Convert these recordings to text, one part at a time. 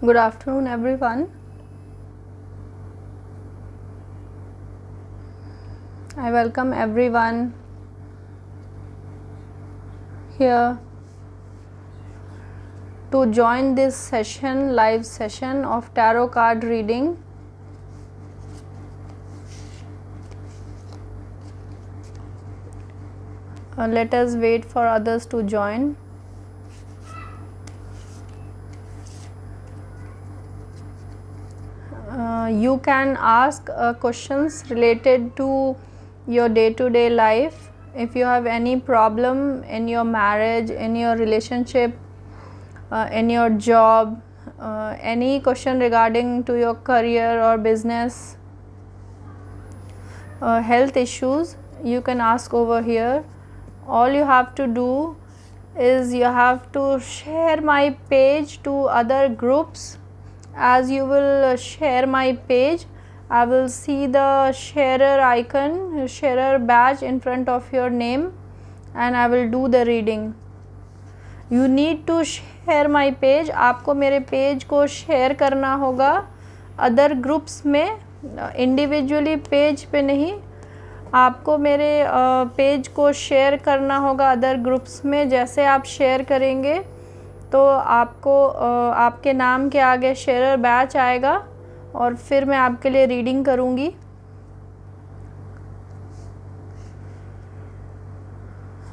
Good afternoon, everyone. I welcome everyone here to join this session, live session of tarot card reading. Let us wait for others to join. You can ask questions related to your day-to-day life. If you have any problem in your marriage, in your relationship, in your job, any question regarding to your career or business, health issues, you can ask over here. All you have to do is you have to share my page to other groups. As you will share my page, I will see the sharer icon, sharer badge in front of your name, and I will do the reading. You need to share my page. आपको मेरे page को share करना होगा other groups में, individually page पे नहीं, आपको मेरे पेज को शेयर करना होगा अदर ग्रुप्स में. जैसे आप शेयर करेंगे तो आपको आपके नाम के आगे शेयर बैच आएगा और फिर मैं आपके लिए रीडिंग करूँगी.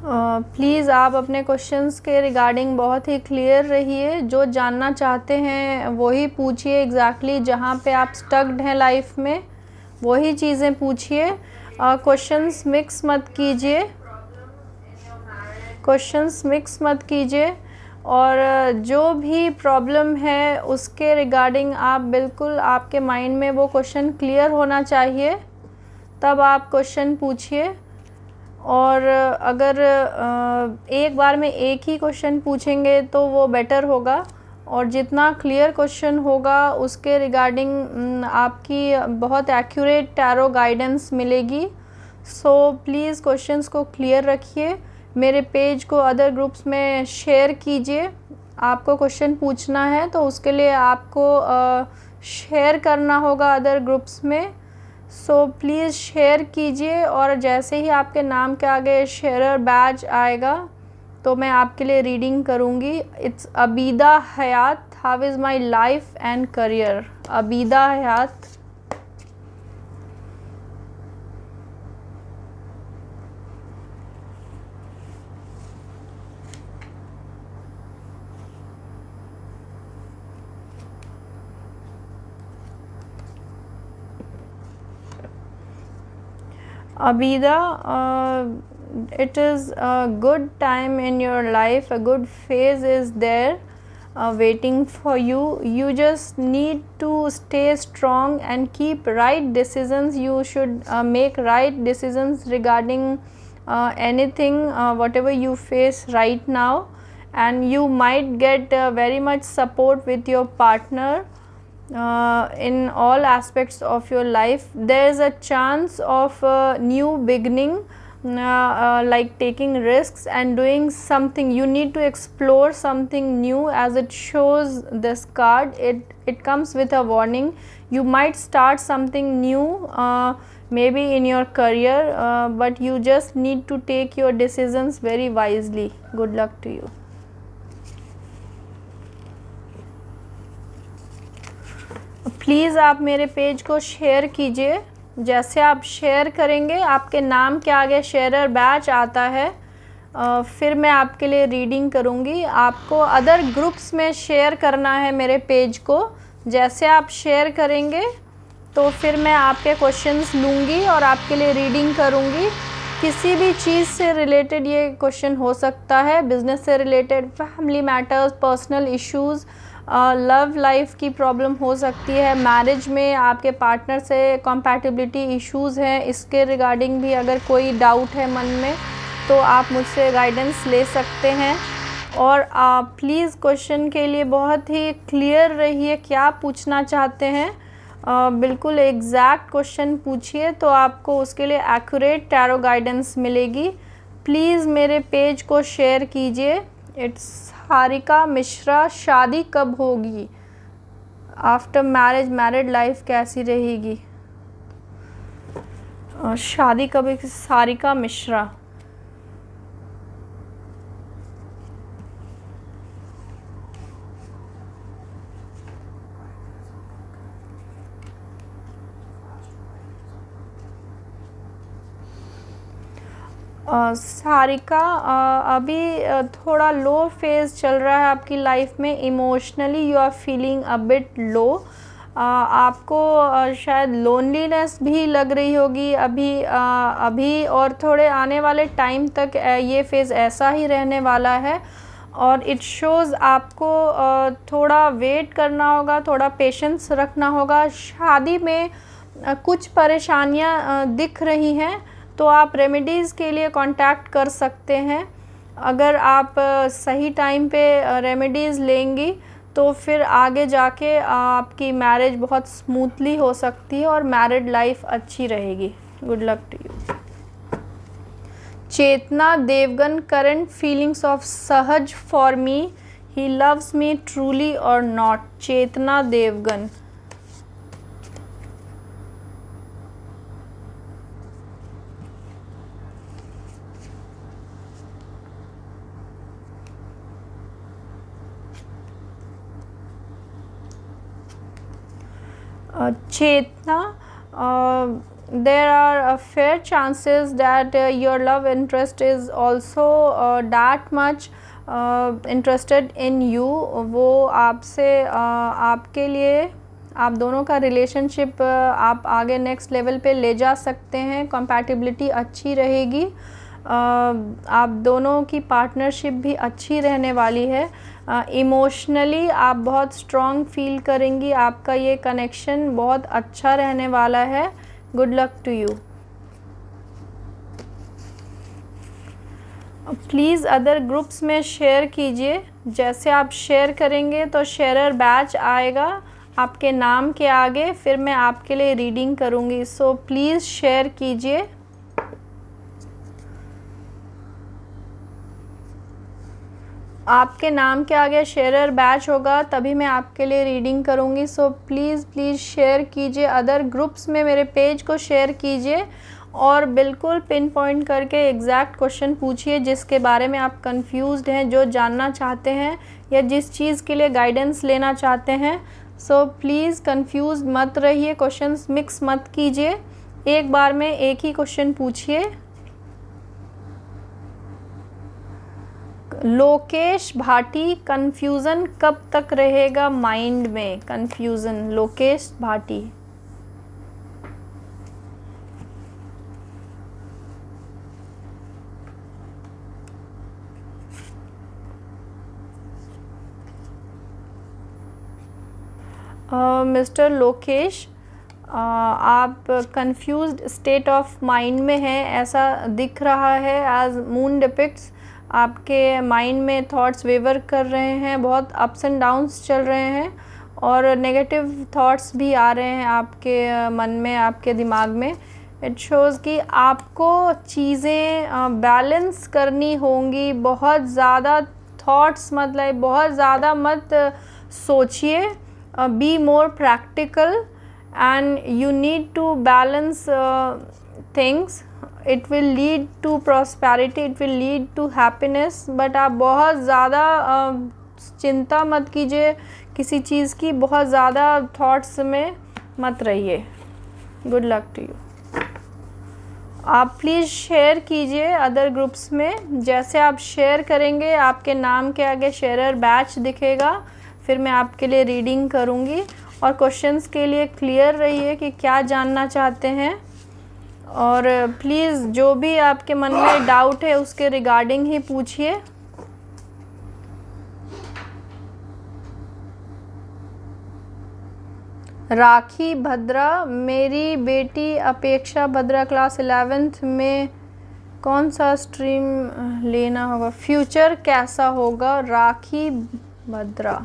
प्लीज़ आप अपने क्वेश्चंस के रिगार्डिंग बहुत ही क्लियर रहिए. जो जानना चाहते हैं वही पूछिए. एग्जैक्टली जहाँ पे आप स्टक्ड हैं लाइफ में वही चीज़ें पूछिए. क्वेश्चंस मिक्स मत कीजिए, क्वेश्चंस मिक्स मत कीजिए. और जो भी प्रॉब्लम है उसके रिगार्डिंग आप बिल्कुल, आपके माइंड में वो क्वेश्चन क्लियर होना चाहिए, तब आप क्वेश्चन पूछिए. और अगर एक बार में एक ही क्वेश्चन पूछेंगे तो वो बेटर होगा. और जितना क्लियर क्वेश्चन होगा उसके रिगार्डिंग आपकी बहुत एक्यूरेट टैरो गाइडेंस मिलेगी. सो प्लीज़ क्वेश्चंस को क्लियर रखिए. मेरे पेज को अदर ग्रुप्स में शेयर कीजिए. आपको क्वेश्चन पूछना है तो उसके लिए आपको शेयर करना होगा अदर ग्रुप्स में. सो प्लीज़ शेयर कीजिए. और जैसे ही आपके नाम के आगे शेयरर बैज आएगा तो मैं आपके लिए रीडिंग करूँगी. It's Abida Hayat. How is my life and career. Abida Hayat. Abida, it is a good time in your life, a good phase is there waiting for you. You just need to stay strong and keep right decisions. You should make right decisions regarding anything, whatever you face right now, and you might get very much support with your partner. In all aspects of your life there is a chance of a new beginning, like taking risks and doing something. You need to explore something new. As it shows this card, it comes with a warning. You might start something new, maybe in your career, but you just need to take your decisions very wisely. Good luck to you. Please आप मेरे page को share कीजिए. जैसे आप share करेंगे आपके नाम के आगे शेयरर बैच आता है. फिर मैं आपके लिए रीडिंग करूँगी. आपको अदर ग्रुप्स में शेयर करना है मेरे पेज को. जैसे आप शेयर करेंगे तो फिर मैं आपके क्वेश्चंस लूँगी और आपके लिए रीडिंग करूँगी. किसी भी चीज़ से रिलेटेड ये क्वेश्चन हो सकता है. बिज़नेस से related, family matters, personal issues, love life की प्रॉब्लम हो सकती है. मैरिज में आपके पार्टनर से कंपैटिबिलिटी इश्यूज़ हैं, इसके रिगार्डिंग भी अगर कोई डाउट है मन में तो आप मुझसे गाइडेंस ले सकते हैं. और आप प्लीज़ क्वेश्चन के लिए बहुत ही क्लियर रहिए. क्या पूछना चाहते हैं बिल्कुल एग्जैक्ट क्वेश्चन पूछिए तो आपको उसके लिए एक्यूरेट टैरो गाइडेंस मिलेगी. प्लीज़ मेरे पेज को शेयर कीजिए. इट्स हारिका मिश्रा. शादी कब होगी? आफ्टर मैरिज मैरिड लाइफ कैसी रहेगी? शादी कब? सारिका मिश्रा। सारिका, अभी थोड़ा लो फेज़ चल रहा है आपकी लाइफ में। Emotionally you are feeling a bit low. आपको शायद लोनलीनेस भी लग रही होगी अभी और थोड़े आने वाले टाइम तक ये फेज़ ऐसा ही रहने वाला है। और इट शोज़ आपको थोड़ा वेट करना होगा, थोड़ा पेशेंस रखना होगा। शादी में कुछ परेशानियां दिख रही हैं, तो आप रेमेडीज़ के लिए कांटेक्ट कर सकते हैं। अगर आप सही टाइम पे रेमेडीज़ लेंगी तो फिर आगे जाके आपकी मैरिज बहुत स्मूथली हो सकती है और मैरिड लाइफ अच्छी रहेगी। Good luck to you. Chetna Devgan, current feelings of Sahaj for me, he loves me truly और not. Chetna Devgan. Chetna, there are fair chances that your love interest is also that much interested in you। वो आपसे आपके लिए आप दोनों का रिलेशनशिप आप आगे नेक्स्ट लेवल पे ले जा सकते हैं। कंपैटिबिलिटी अच्छी रहेगी। आप दोनों की पार्टनरशिप भी अच्छी रहने वाली है। इमोशनली आप बहुत स्ट्रॉन्ग फील करेंगी। आपका ये कनेक्शन बहुत अच्छा रहने वाला है। Good luck to you. Please other groups में शेयर कीजिए। जैसे आप शेयर करेंगे तो शेयरर बैच आएगा आपके नाम के आगे, फिर मैं आपके लिए रीडिंग करूँगी। सो प्लीज़ शेयर कीजिए। आपके नाम के आगे शेयरर बैच होगा, तभी मैं आपके लिए रीडिंग करूँगी। सो प्लीज़ शेयर कीजिए। अदर ग्रुप्स में मेरे पेज को शेयर कीजिए और बिल्कुल पिन पॉइंट करके एग्जैक्ट क्वेश्चन पूछिए जिसके बारे में आप कंफ्यूज्ड हैं, जो जानना चाहते हैं या जिस चीज़ के लिए गाइडेंस लेना चाहते हैं। सो प्लीज़ कंफ्यूज मत रहिए, क्वेश्चंस मिक्स मत कीजिए। एक बार में एक ही क्वेश्चन पूछिए। लोकेश भाटी, कन्फ्यूज़न कब तक रहेगा माइंड में? कन्फ्यूज़न, लोकेश भाटी। मिस्टर लोकेश, आप कंफ्यूज्ड स्टेट ऑफ माइंड में हैं, ऐसा दिख रहा है। एज मून डिपिक्ट्स, आपके माइंड में थॉट्स वेवर कर रहे हैं, बहुत अप्स एंड डाउन्स चल रहे हैं और नेगेटिव थॉट्स भी आ रहे हैं आपके मन में, आपके दिमाग में। इट शोज़ कि आपको चीज़ें बैलेंस करनी होंगी। बहुत ज़्यादा थॉट्स मतलब बहुत ज़्यादा मत सोचिए। Be more practical and you need to balance things. It will lead to prosperity, it will lead to happiness. But आप बहुत ज़्यादा चिंता मत कीजिए किसी चीज़ की, बहुत ज़्यादा थॉट्स में मत रहिए। Good luck to you. आप प्लीज़ शेयर कीजिए अदर ग्रुप्स में। जैसे आप शेयर करेंगे आपके नाम के आगे शेयरर बैच दिखेगा, फिर मैं आपके लिए रीडिंग करूँगी। और क्वेश्चंस के लिए क्लियर रहिए कि क्या जानना चाहते हैं। और प्लीज़ जो भी आपके मन में डाउट है उसके रिगार्डिंग ही पूछिए। राखी भद्रा, मेरी बेटी अपेक्षा भद्रा क्लास 11th में कौन सा स्ट्रीम लेना होगा? फ्यूचर कैसा होगा? राखी भद्रा।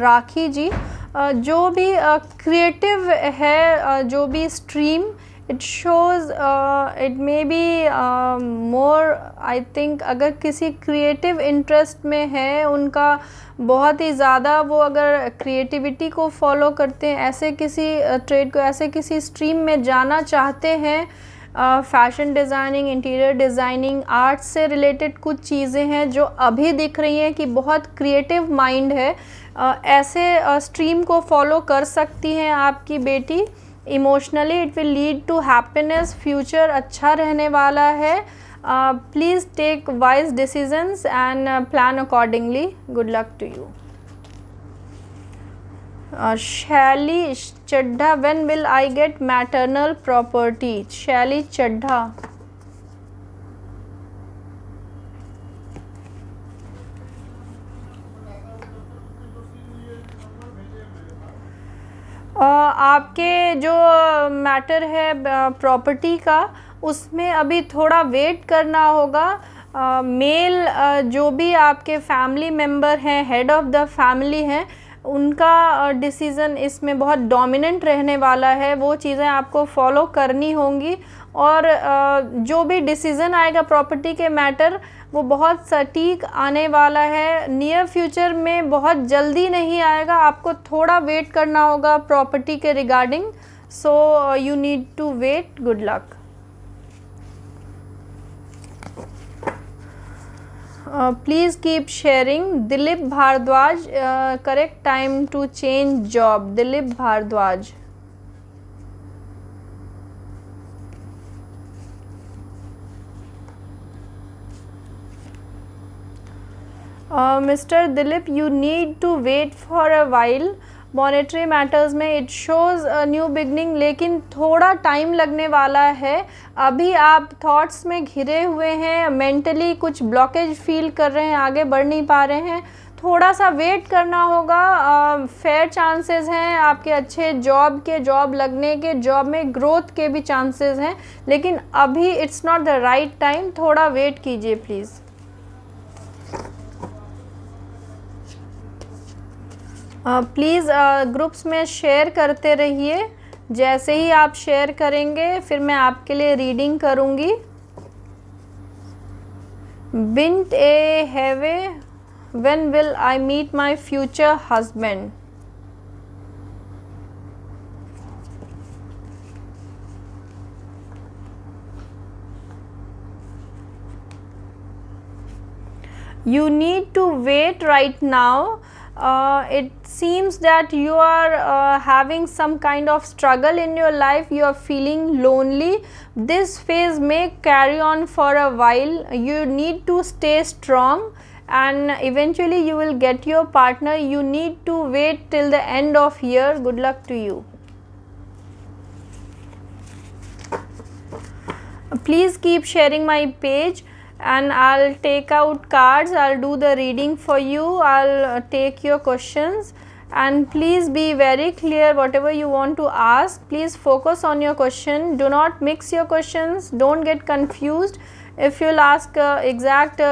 राखी जी, जो भी क्रिएटिव है, जो भी stream, it shows it may be more, I think अगर किसी क्रिएटिव इंटरेस्ट में है उनका बहुत ही ज़्यादा, वो अगर क्रिएटिविटी को फॉलो करते हैं, ऐसे किसी ट्रेड को, ऐसे किसी स्ट्रीम में जाना चाहते हैं, fashion designing, interior designing, art से रिलेटेड कुछ चीज़ें हैं जो अभी दिख रही हैं कि बहुत क्रिएटिव माइंड है, ऐसे स्ट्रीम को फॉलो कर सकती हैं आपकी बेटी। Emotionally it will lead to happiness, future अच्छा रहने वाला है। Please take wise decisions and plan accordingly. Good luck to you. Shaily Chadha, when will I get maternal property? Shaily Chadha, आपके जो मैटर है प्रॉपर्टी का, उसमें अभी थोड़ा वेट करना होगा। मेल जो भी आपके फैमिली मेम्बर हैं, हेड ऑफ़ द फैमिली हैं, उनका डिसीज़न इसमें बहुत डोमिनेंट रहने वाला है। वो चीज़ें आपको फॉलो करनी होंगी, और जो भी डिसीज़न आएगा प्रॉपर्टी के मैटर, वो बहुत सटीक आने वाला है। नियर फ्यूचर में बहुत जल्दी नहीं आएगा, आपको थोड़ा वेट करना होगा प्रॉपर्टी के regarding. So you need to wait. Good luck. Please keep sharing. Dilip Bhardwaj, correct time to change job. Dilip Bhardwaj, mister Dilip, you need to wait for a while. Monetary matters में इट शोज़ न्यू बिगनिंग, लेकिन थोड़ा time लगने वाला है। अभी आप thoughts में घिरे हुए हैं, मेंटली कुछ ब्लॉकेज फील कर रहे हैं, आगे बढ़ नहीं पा रहे हैं, थोड़ा सा वेट करना होगा। फेयर चांसेस हैं आपके अच्छे जॉब के, जॉब लगने के, जॉब में ग्रोथ के भी चांसेस हैं, लेकिन अभी it's not the right time. थोड़ा वेट कीजिए प्लीज़। प्लीज़ ग्रुप्स में शेयर करते रहिए। जैसे ही आप शेयर करेंगे फिर मैं आपके लिए रीडिंग करूँगी। बिंट ए हैवे, when will I meet my future husband? You need to wait right now. It seems that you are having some kind of struggle in your life. You are feeling lonely. This phase may carry on for a while. You need to stay strong, and eventually you will get your partner. You need to wait till the end of year. Good luck to you. Please keep sharing my page, and I'll take out cards. I'll do the reading for you. I'll take your questions, and please be very clear whatever you want to ask. Please focus on your question. Do not mix your questions. Don't get confused. If you'll ask exact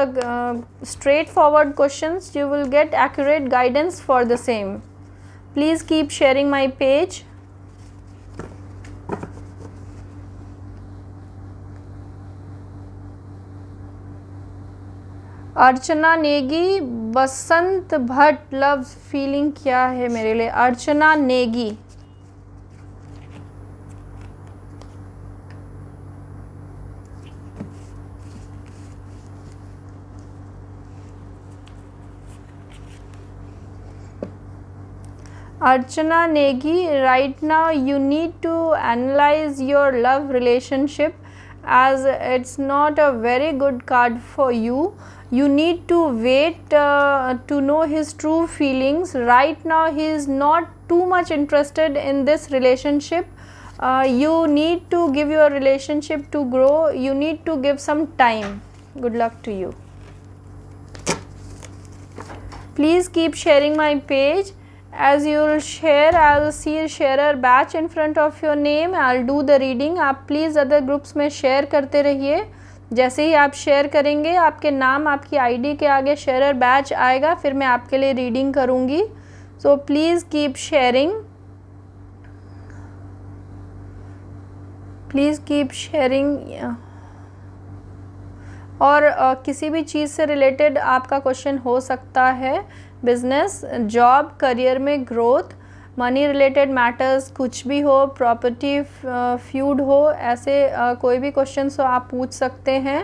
straightforward questions, you will get accurate guidance for the same. Please keep sharing my page. Archana Negi, Basant Bhatt, love feeling क्या है मेरे लिए? अर्चना Negi, Archana Negi, right now you need to analyze your love relationship, as it's not a very good card for you. You need to wait to know his true feelings. Right now he is not too much interested in this relationship. You need to give your relationship to grow. You need to give some time. Good luck to you. Please keep sharing my page. As you will share, I will see sharer badge in front of your name. I will do the reading. आप please other groups में share करते रहिए जैसे ही आप share करेंगे आपके नाम आपकी आईडी के आगे शेयरर बैच आएगा, फिर मैं आपके लिए रीडिंग करूँगी। So please keep sharing, please keep sharing. और किसी भी चीज़ से रिलेटेड आपका क्वेश्चन हो सकता है, बिजनेस, जॉब, करियर में ग्रोथ, मनी रिलेटेड मैटर्स, कुछ भी हो, प्रॉपर्टी फ्यूड हो, ऐसे कोई भी क्वेश्चन हो आप पूछ सकते हैं।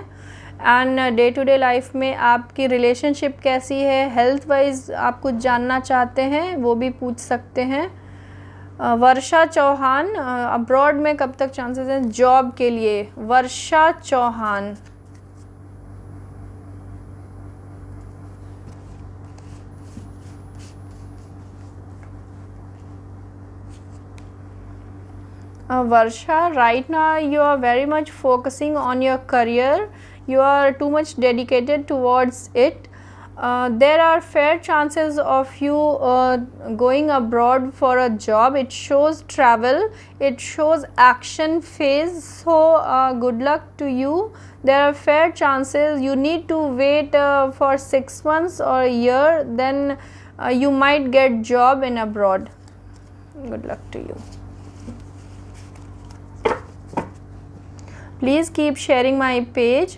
And day to day life में आपकी रिलेशनशिप कैसी है, हेल्थ वाइज आप कुछ जानना चाहते हैं वो भी पूछ सकते हैं। वर्षा चौहान, अब्रॉड में कब तक चांसेस हैं जॉब के लिए? वर्षा Chauhan, Varsha, right now you are very much focusing on your career, you are too much dedicated towards it. There are fair chances of you going abroad for a job. It shows travel, it shows action phase, so good luck to you. There are fair chances. You need to wait for 6 months or a year, then you might get job in abroad. Good luck to you. Please keep sharing my page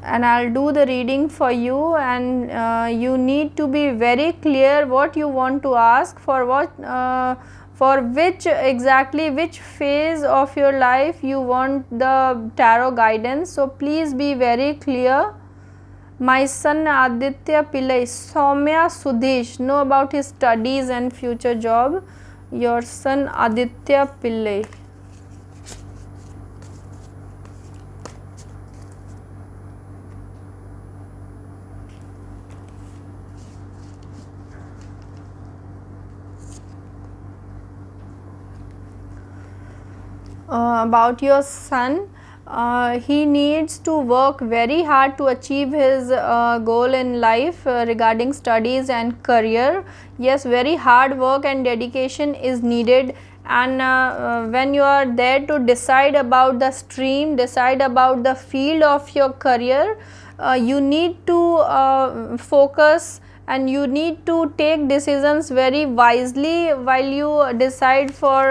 and I'll do the reading for you, and you need to be very clear what you want to ask, for what for which exactly which phase of your life you want the tarot guidance. So please be very clear. My son Aditya Pillai, Soumya Sudhesh, know about his studies and future job. Your son Aditya Pillai. About your son, he needs to work very hard to achieve his goal in life regarding studies and career. Yes, very hard work and dedication is needed, and when you are there to decide about the stream, decide about the field of your career, you need to focus and you need to take decisions very wisely while you decide for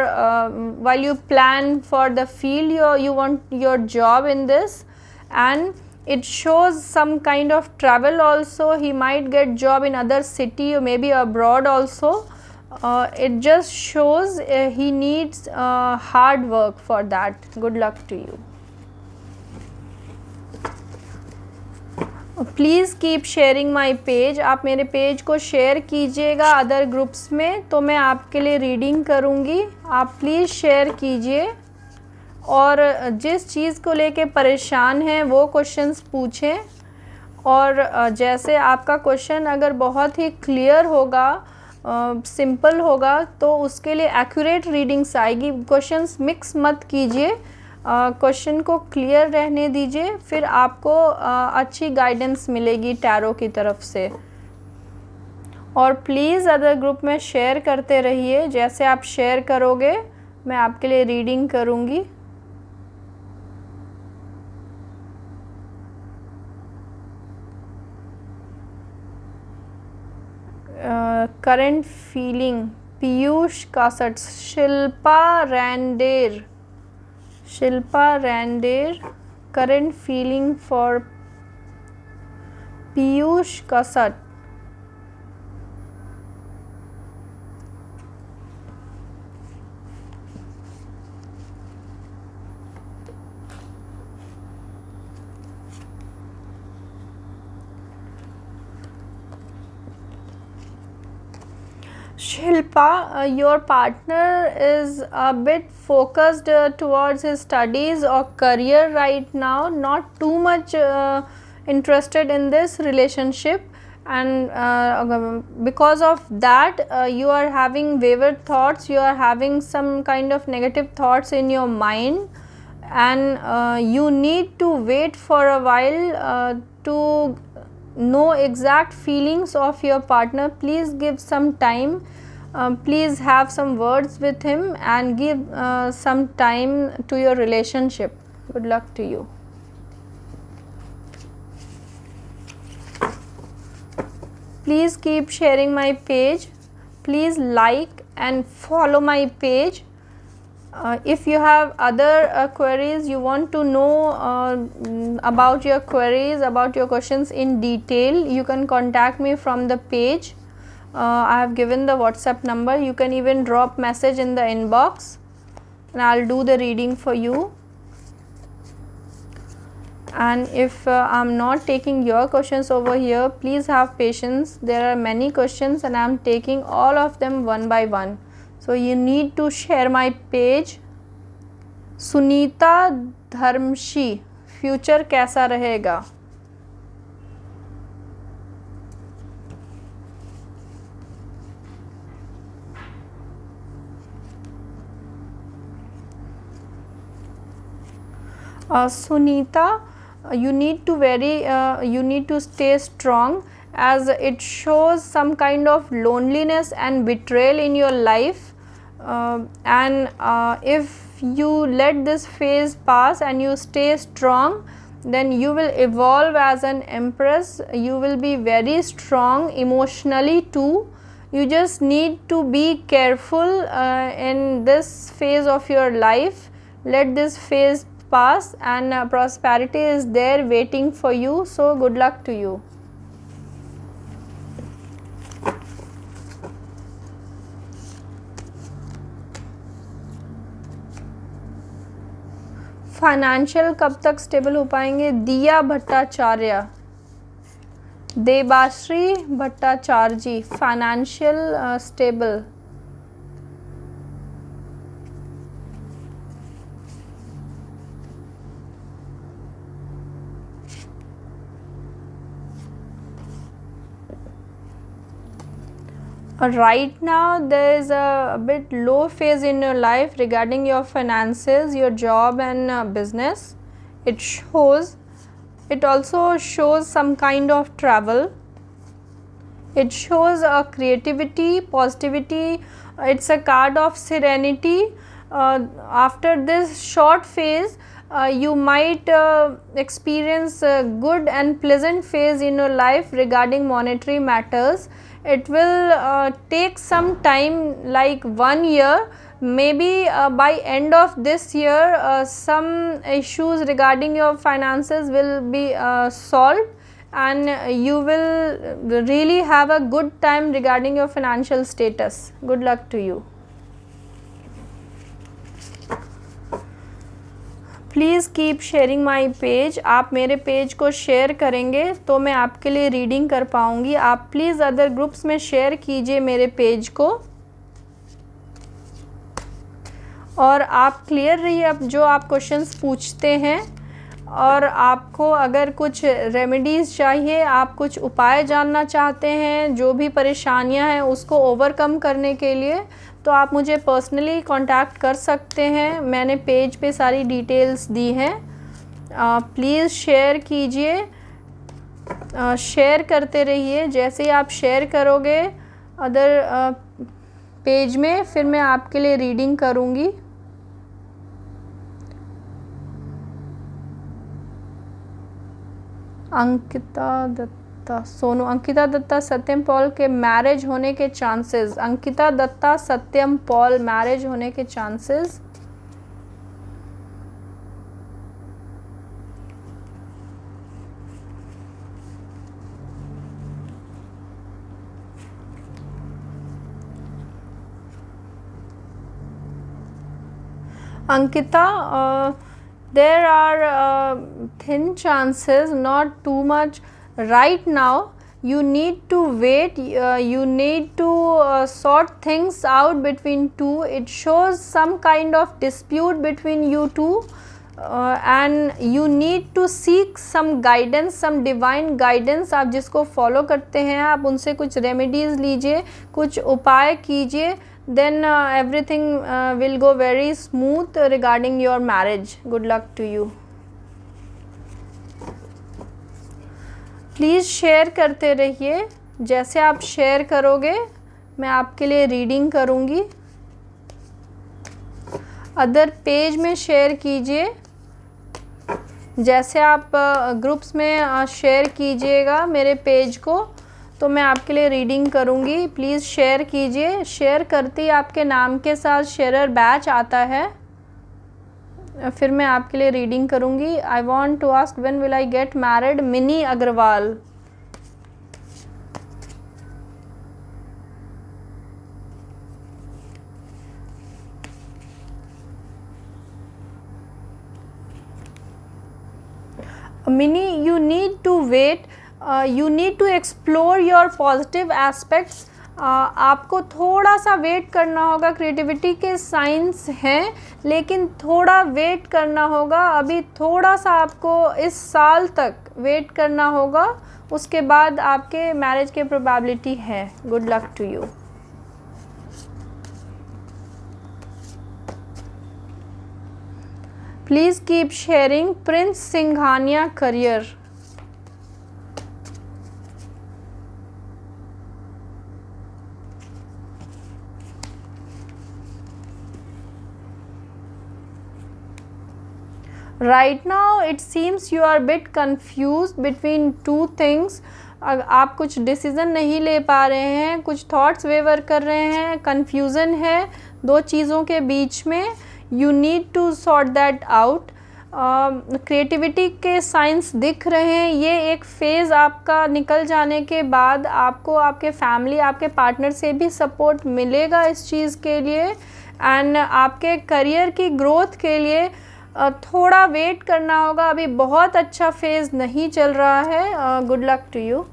while you plan for the field you want your job in this. And it shows some kind of travel also. He might get job in other city or maybe abroad also. It just shows he needs hard work for that. Good luck to you. Please keep sharing my page, आप मेरे page को share कीजिएगा other groups में, तो मैं आपके लिए reading करूँगी। आप प्लीज़ शेयर कीजिए और जिस चीज़ को लेके परेशान हैं वो क्वेश्चंस पूछें, और जैसे आपका क्वेश्चन अगर बहुत ही क्लियर होगा, सिंपल होगा, तो उसके लिए एक्यूरेट रीडिंग्स आएगी। क्वेश्चंस मिक्स मत कीजिए, क्वेश्चन को क्लियर रहने दीजिए, फिर आपको अच्छी गाइडेंस मिलेगी टैरो की तरफ से। और प्लीज़ अदर ग्रुप में शेयर करते रहिए, जैसे आप शेयर करोगे मैं आपके लिए रीडिंग करूँगी। Current feeling, Piyush Kasat, Shilpa Rander, current feeling for Piyush Kasat. Shilpa, your partner is a bit focused towards his studies or career right now, not too much interested in this relationship, and because of that you are having wayward thoughts, you are having some kind of negative thoughts in your mind, and you need to wait for a while to know exact feelings of your partner. Please give some time, please have some words with him and give some time to your relationship. Good luck to you. Please keep sharing my page. Please like and follow my page. If you have other queries, you want to know about your queries, about your questions in detail, you can contact me from the page. I have given the WhatsApp number. You can even drop message in the inbox and I'll do the reading for you. And if I'm not taking your questions over here, please have patience. There are many questions and I'm taking all of them one by one. So you need to share my page. Sunita Dharamshi, future कैसा रहेगा? Sunita, you need to stay strong, as it shows some kind of loneliness and betrayal in your life, and if you let this phase pass and you stay strong, then you will evolve as an empress. You will be very strong emotionally too. You just need to be careful in this phase of your life. Let this phase pass and prosperity is there waiting for you. So good luck to you. Financial कब तक stable हो पाएंगे? Diya Bhattacharya, Debashree Bhattacharya ji, financial stable. Right now there is a bit low phase in your life regarding your finances, your job and business. It also shows some kind of travel. It shows creativity, positivity. It's a card of serenity. After this short phase, you might experience a good and pleasant phase in your life regarding monetary matters. It will take some time, like 1 year. Maybe by end of this year, some issues regarding your finances will be solved and you will really have a good time regarding your financial status. Good luck to you. Please keep sharing my page. आप मेरे page को share करेंगे तो मैं आपके लिए reading कर पाऊँगी. आप प्लीज़ अदर ग्रुप्स में शेयर कीजिए मेरे पेज को. और आप क्लियर रहिए अब जो आप क्वेश्चंस पूछते हैं. और आपको अगर कुछ रेमेडीज़ चाहिए, आप कुछ उपाय जानना चाहते हैं, जो भी परेशानियां हैं उसको ओवरकम करने के लिए, तो आप मुझे पर्सनली कांटेक्ट कर सकते हैं. मैंने पेज पे सारी डिटेल्स दी हैं. प्लीज़ शेयर कीजिए, शेयर करते रहिए. जैसे ही आप शेयर करोगे अदर पेज में, फिर मैं आपके लिए रीडिंग करूँगी. अंकिता दत्ता, सोनू, अंकिता दत्ता सत्यम पॉल के मैरिज होने के चांसेस. अंकिता दत्ता सत्यम पॉल मैरिज होने के chances. Ankita, there are thin chances, not too much right now. You need to wait, you need to sort things out between two. It shows some kind of dispute between you two, and you need to seek some guidance, some divine guidance. आप जिसको follow करते हैं, आप उनसे कुछ remedies लीजिए, कुछ उपाय कीजिए. Then everything will go very smooth regarding your marriage. Good luck to you. Please share करते रहिए. जैसे आप शेयर करोगे मैं आपके लिए रीडिंग करूँगी. अदर पेज में शेयर कीजिए. जैसे आप ग्रुप्स में शेयर कीजिएगा मेरे पेज को, तो मैं आपके लिए रीडिंग करूँगी। प्लीज़ शेयर कीजिए। शेयर करते ही आपके नाम के साथ शेयरर बैच आता है, फिर मैं आपके लिए रीडिंग करूँगी। I want to ask when will I get married, Mini Agarwal. Mini, you need to wait, you need to explore your positive aspects. आपको थोड़ा सा वेट करना होगा। क्रिएटिविटी के साइंस हैं, लेकिन थोड़ा वेट करना होगा। अभी थोड़ा सा आपको इस साल तक वेट करना होगा, उसके बाद आपके मैरिज की प्रोबेबिलिटी है। Good luck to you. Please keep sharing. Prince Singhania career. Right now it seems you are a bit confused between two things. आप कुछ डिसीज़न नहीं ले पा रहे हैं, कुछ थॉट्स वेवर कर रहे हैं, कन्फ्यूज़न है दो चीज़ों के बीच में। You need to sort that out. Creativity के साइंस दिख रहे हैं। ये एक फ़ेज़ आपका निकल जाने के बाद आपको आपके फैमिली, आपके पार्टनर से भी सपोर्ट मिलेगा इस चीज़ के लिए। एंड आपके करियर की ग्रोथ के लिए थोड़ा वेट करना होगा। अभी बहुत अच्छा फेज़ नहीं चल रहा है। Good luck to you.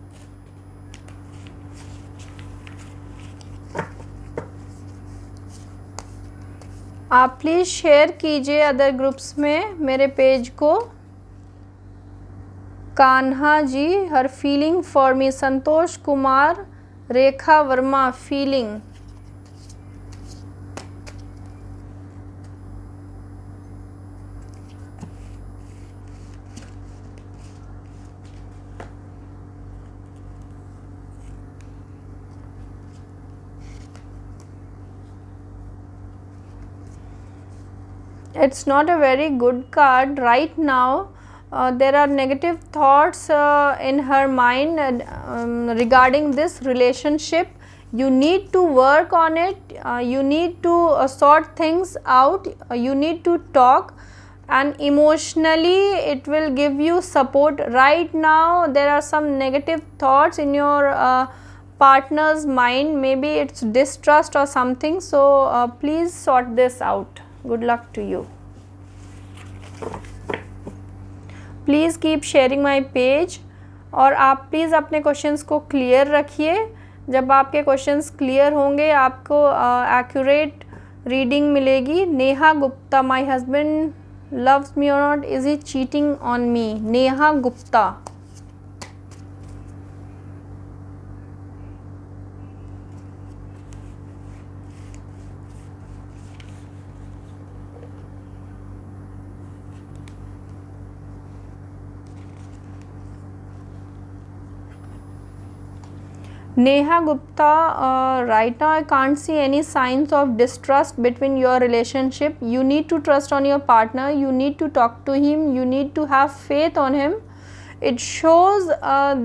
आप प्लीज़ शेयर कीजिए अदर ग्रुप्स में मेरे पेज को। Kanha ji, her feeling for me. Santosh Kumar, Rekha Verma, feeling. It's not a very good card right now. There are negative thoughts in her mind regarding this relationship. You need to work on it. You need to sort things out. You need to talk, and emotionally it will give you support. Right now there are some negative thoughts in your partner's mind. Maybe it's distrust or something. So please sort this out. Good luck to you. Please keep sharing my page. और आप please अपने questions को clear रखिए। जब आपके questions clear होंगे आपको accurate reading मिलेगी। Neha Gupta, my husband loves me और not, is he cheating on me. Neha Gupta. Neha Gupta, right now I can't see any signs of distrust between your relationship. You need to trust on your partner. You need to talk to him. You need to have faith on him. It shows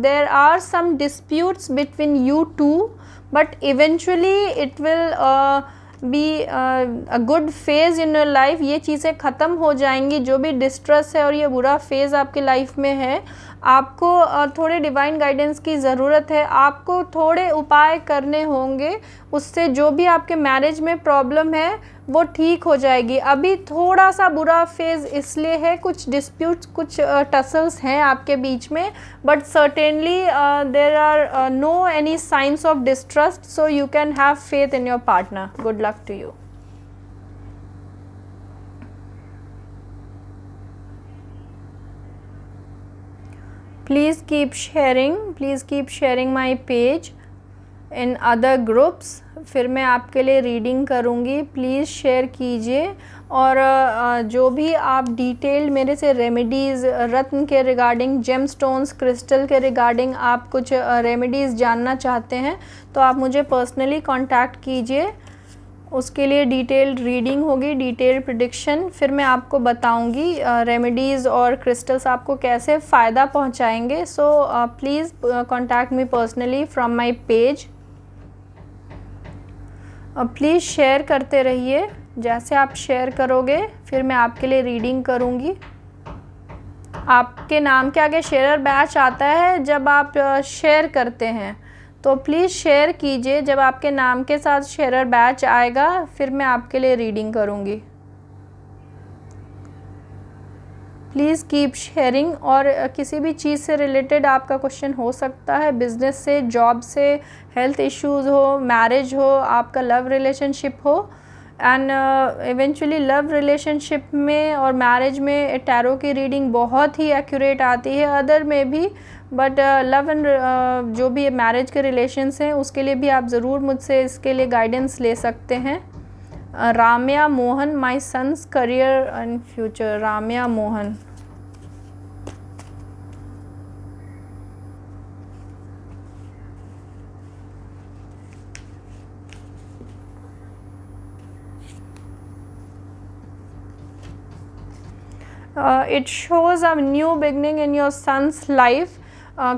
there are some disputes between you two, but eventually it will be a good phase in your life. ये चीज़ें ख़त्म हो जाएंगी। जो भी distress है और ये बुरा फेज़ आपके लाइफ में है, आपको थोड़े डिवाइन गाइडेंस की ज़रूरत है। आपको थोड़े उपाय करने होंगे, उससे जो भी आपके मैरिज में प्रॉब्लम है वो ठीक हो जाएगी। अभी थोड़ा सा बुरा फेज़ इसलिए है, कुछ डिस्प्यूट्स, कुछ टसल्स हैं आपके बीच में, but certainly there are no any signs of distrust, so you can have faith in your partner. Good luck to you. Please keep sharing my page in other groups. फिर मैं आपके लिए reading करूँगी। Please share कीजिए। और जो भी आप डिटेल्ड मेरे से रेमेडीज़, रत्न के रिगार्डिंग, जेम स्टोन्स, क्रिस्टल के रिगार्डिंग आप कुछ रेमेडीज़ जानना चाहते हैं तो आप मुझे पर्सनली कांटेक्ट कीजिए। उसके लिए डिटेल्ड रीडिंग होगी, डिटेल्ड प्रेडिक्शन, फिर मैं आपको बताऊंगी रेमेडीज़ और क्रिस्टल्स आपको कैसे फ़ायदा पहुंचाएंगे। So please contact me personally from my page. Please share करते रहिए, जैसे आप शेयर करोगे फिर मैं आपके लिए रीडिंग करूंगी। आपके नाम के आगे शेयरर बैच आता है जब आप शेयर करते हैं, तो प्लीज़ शेयर कीजिए। जब आपके नाम के साथ शेयरर बैच आएगा फिर मैं आपके लिए रीडिंग करूंगी। Please keep sharing. और किसी भी चीज़ से रिलेटेड आपका क्वेश्चन हो सकता है, बिजनेस से, जॉब से, हेल्थ इश्यूज़ हो, मैरिज हो, आपका लव रिलेशनशिप हो, एंड इवेंचुअली लव रिलेशनशिप में और मैरिज में टैरो की रीडिंग बहुत ही एक्यूरेट आती है, अदर में भी, बट लव एंड जो भी मैरिज के रिलेशंस हैं उसके लिए भी आप ज़रूर मुझसे इसके लिए गाइडेंस ले सकते हैं। Ramya Mohan, my son's career and future. Ramya Mohan, it shows a new beginning in your son's life.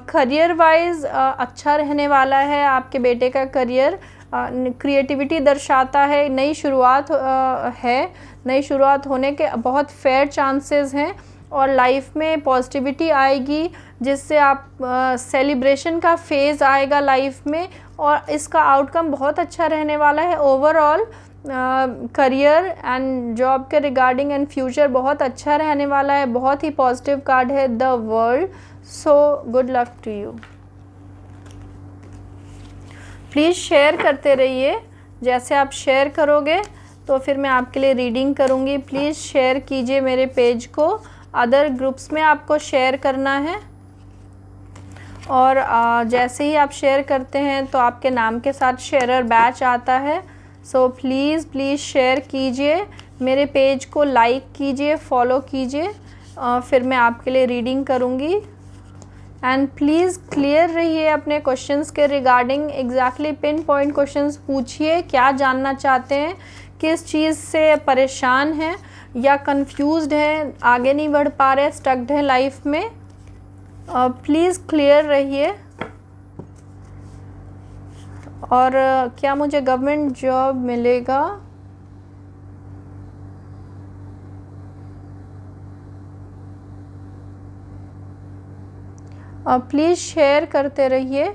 Career wise अच्छा रहने वाला है आपके बेटे का करियर। क्रिएटिविटी दर्शाता है, नई शुरुआत है, नई शुरुआत होने के बहुत फेयर चांसेस हैं और लाइफ में पॉजिटिविटी आएगी, जिससे आप सेलिब्रेशन का फेज़ आएगा लाइफ में और इसका आउटकम बहुत अच्छा रहने वाला है। ओवरऑल करियर एंड जॉब के रिगार्डिंग एंड फ्यूचर बहुत अच्छा रहने वाला है। बहुत ही पॉजिटिव कार्ड है the world. So good luck to you. Please share करते रहिए, जैसे आप शेयर करोगे तो फिर मैं आपके लिए रीडिंग करूँगी। प्लीज़ शेयर कीजिए मेरे पेज को, अदर ग्रुप्स में आपको शेयर करना है और जैसे ही आप शेयर करते हैं तो आपके नाम के साथ शेयरर बैच आता है। सो प्लीज़ शेयर कीजिए, मेरे पेज को लाइक कीजिए, फॉलो कीजिए, फिर मैं आपके लिए रीडिंग करूँगी। एंड प्लीज़ क्लियर रहिए अपने क्वेश्चंस के regarding, exactly pin point questions पूछिए, क्या जानना चाहते हैं, किस चीज़ से परेशान हैं या कंफ्यूज्ड हैं, आगे नहीं बढ़ पा रहे, स्टक्ड हैं लाइफ में। प्लीज़ क्लियर रहिए। और क्या मुझे गवर्नमेंट जॉब मिलेगा? प्लीज़ शेयर करते रहिए,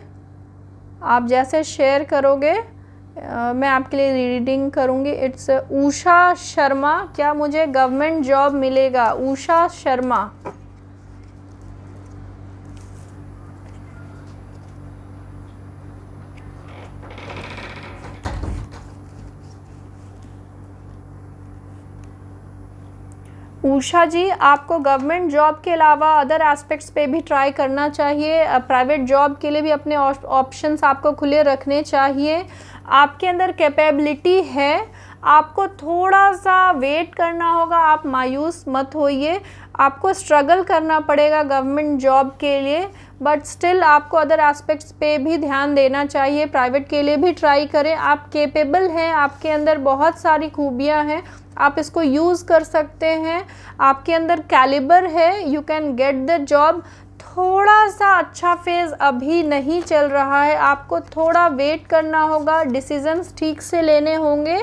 आप जैसे शेयर करोगे मैं आपके लिए रीडिंग करूँगी। इट्स उषा शर्मा, क्या मुझे गवर्नमेंट जॉब मिलेगा? उषा शर्मा। उषा जी, आपको गवर्नमेंट जॉब के अलावा अदर एस्पेक्ट्स पे भी ट्राई करना चाहिए। प्राइवेट जॉब के लिए भी अपने ऑप्शंस आपको खुले रखने चाहिए। आपके अंदर कैपेबिलिटी है, आपको थोड़ा सा वेट करना होगा। आप मायूस मत होइए, आपको स्ट्रगल करना पड़ेगा गवर्नमेंट जॉब के लिए, बट स्टिल आपको अदर एस्पेक्ट्स पे भी ध्यान देना चाहिए। प्राइवेट के लिए भी ट्राई करें, आप केपेबल हैं, आपके अंदर बहुत सारी खूबियाँ हैं, आप इसको यूज़ कर सकते हैं, आपके अंदर कैलिबर है, you can get the job. थोड़ा सा अच्छा फेज़ अभी नहीं चल रहा है, आपको थोड़ा वेट करना होगा, डिसीजंस ठीक से लेने होंगे।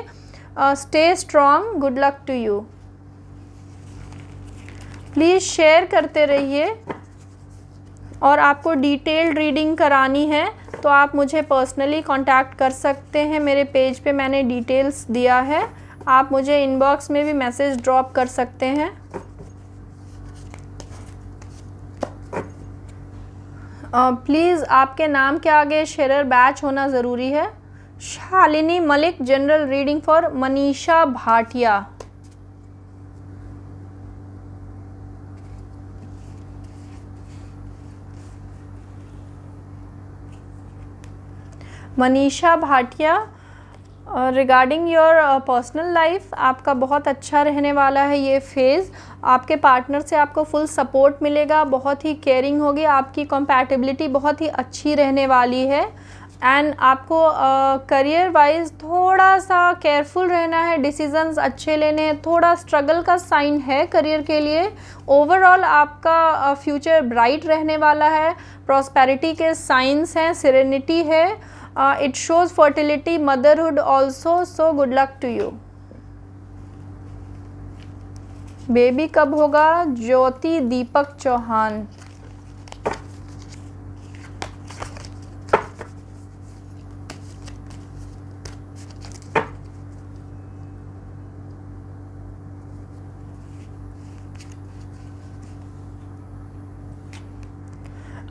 Stay strong, good luck to you. Please share करते रहिए और आपको डिटेल्ड रीडिंग करानी है तो आप मुझे पर्सनली कांटेक्ट कर सकते हैं। मेरे पेज पे मैंने डिटेल्स दिया है, आप मुझे इनबॉक्स में भी मैसेज ड्रॉप कर सकते हैं। प्लीज़ आपके नाम के आगे शेयरर बैच होना ज़रूरी है। Shalini Malik, general reading for Manisha Bhatia. Manisha Bhatia, regarding your personal life आपका बहुत अच्छा रहने वाला है ये फेज़। आपके पार्टनर से आपको फुल सपोर्ट मिलेगा, बहुत ही केयरिंग होगी, आपकी कंपैटिबिलिटी बहुत ही अच्छी रहने वाली है। एंड आपको करियर वाइज थोड़ा सा केयरफुल रहना है, डिसीजंस अच्छे लेने हैं, थोड़ा स्ट्रगल का साइन है करियर के लिए। ओवरऑल आपका फ्यूचर ब्राइट रहने वाला है, प्रॉस्पेरिटी के साइंस हैं, सेरेनिटी है, it shows fertility, motherhood also, so good luck to you. Baby कब होगा? ज्योति दीपक चौहान।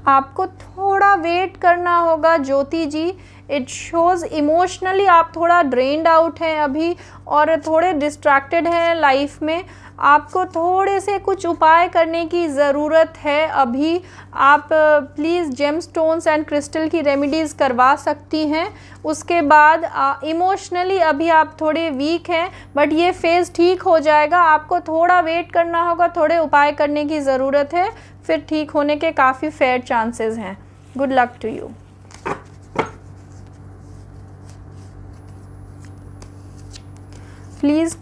आपको थोड़ा वेट करना होगा ज्योति जी। इट शोज़ इमोशनली आप थोड़ा ड्रेन्ड आउट हैं अभी और थोड़े डिस्ट्रैक्टेड हैं लाइफ में। आपको थोड़े से कुछ उपाय करने की ज़रूरत है अभी। आप please gemstones and crystal की रेमेडीज़ करवा सकती हैं। उसके बाद इमोशनली अभी आप थोड़े वीक हैं, बट ये फेज़ ठीक हो जाएगा। आपको थोड़ा वेट करना होगा, थोड़े उपाय करने की ज़रूरत है, फिर ठीक होने के काफ़ी फेयर चांसेस हैं। Good luck to you. Please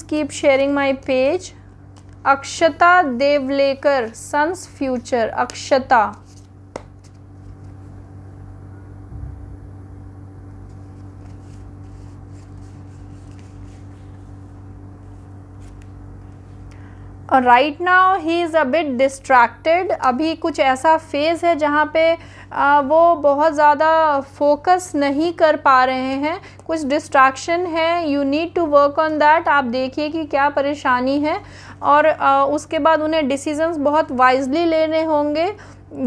keep sharing my page. Akshata Devlekar, son's future. Akshata, right now he is a bit distracted. अभी कुछ ऐसा फेज़ है जहाँ पे वो बहुत ज़्यादा फोकस नहीं कर पा रहे हैं, कुछ डिस्ट्रैक्शन है। You need to work on that. आप देखिए कि क्या परेशानी है और उसके बाद उन्हें डिसीजंस बहुत वाइजली लेने होंगे।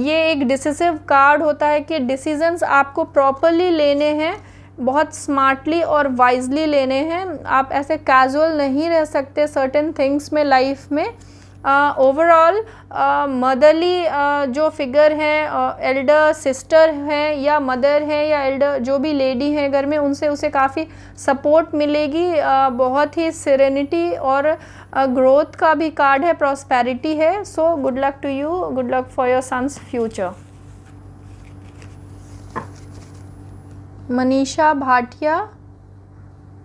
ये एक डिसिसिव कार्ड होता है कि डिसीजंस आपको प्रॉपरली लेने हैं, बहुत स्मार्टली और वाइजली लेने हैं। आप ऐसे कैजुअल नहीं रह सकते सर्टेन थिंग्स में लाइफ में। ओवरऑल मदरली जो फिगर हैं, एल्डर सिस्टर हैं या मदर है या एल्डर जो भी लेडी हैं घर में, उनसे उसे काफ़ी सपोर्ट मिलेगी। बहुत ही सेरेनिटी और ग्रोथ का भी कार्ड है, प्रॉस्पेरिटी है। So good luck to you, good luck for your son's future. Manisha Bhatia,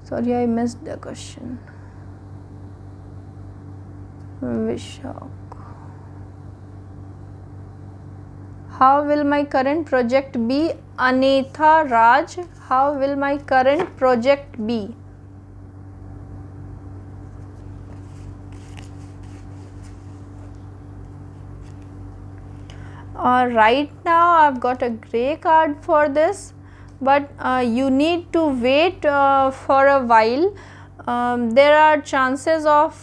sorry I missed the question. Vishak, how will my current project be? Anetha Raj, how will my current project be? Right now I've got a grey card for this, but you need to wait for a while. There are chances of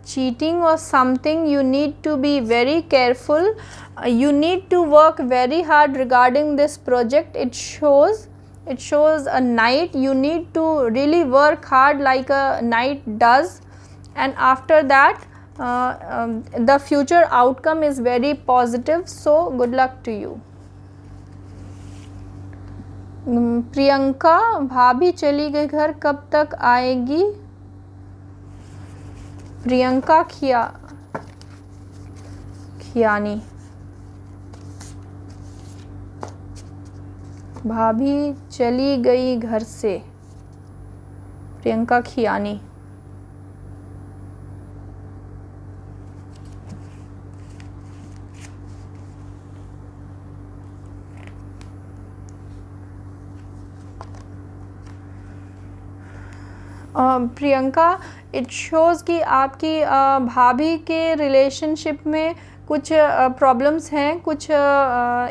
cheating or something. You need to be very careful. You need to work very hard regarding this project. It shows a knight. You need to really work hard like a knight does, and after that the future outcome is very positive. So good luck to you. Priyanka, भाभी चली गई घर, कब तक आएगी? प्रियंका खियानी, भाभी चली गई घर से। प्रियंका खियानी। प्रियंका, इट शोज़ कि आपकी भाभी के रिलेशनशिप में कुछ प्रॉब्लम्स हैं, कुछ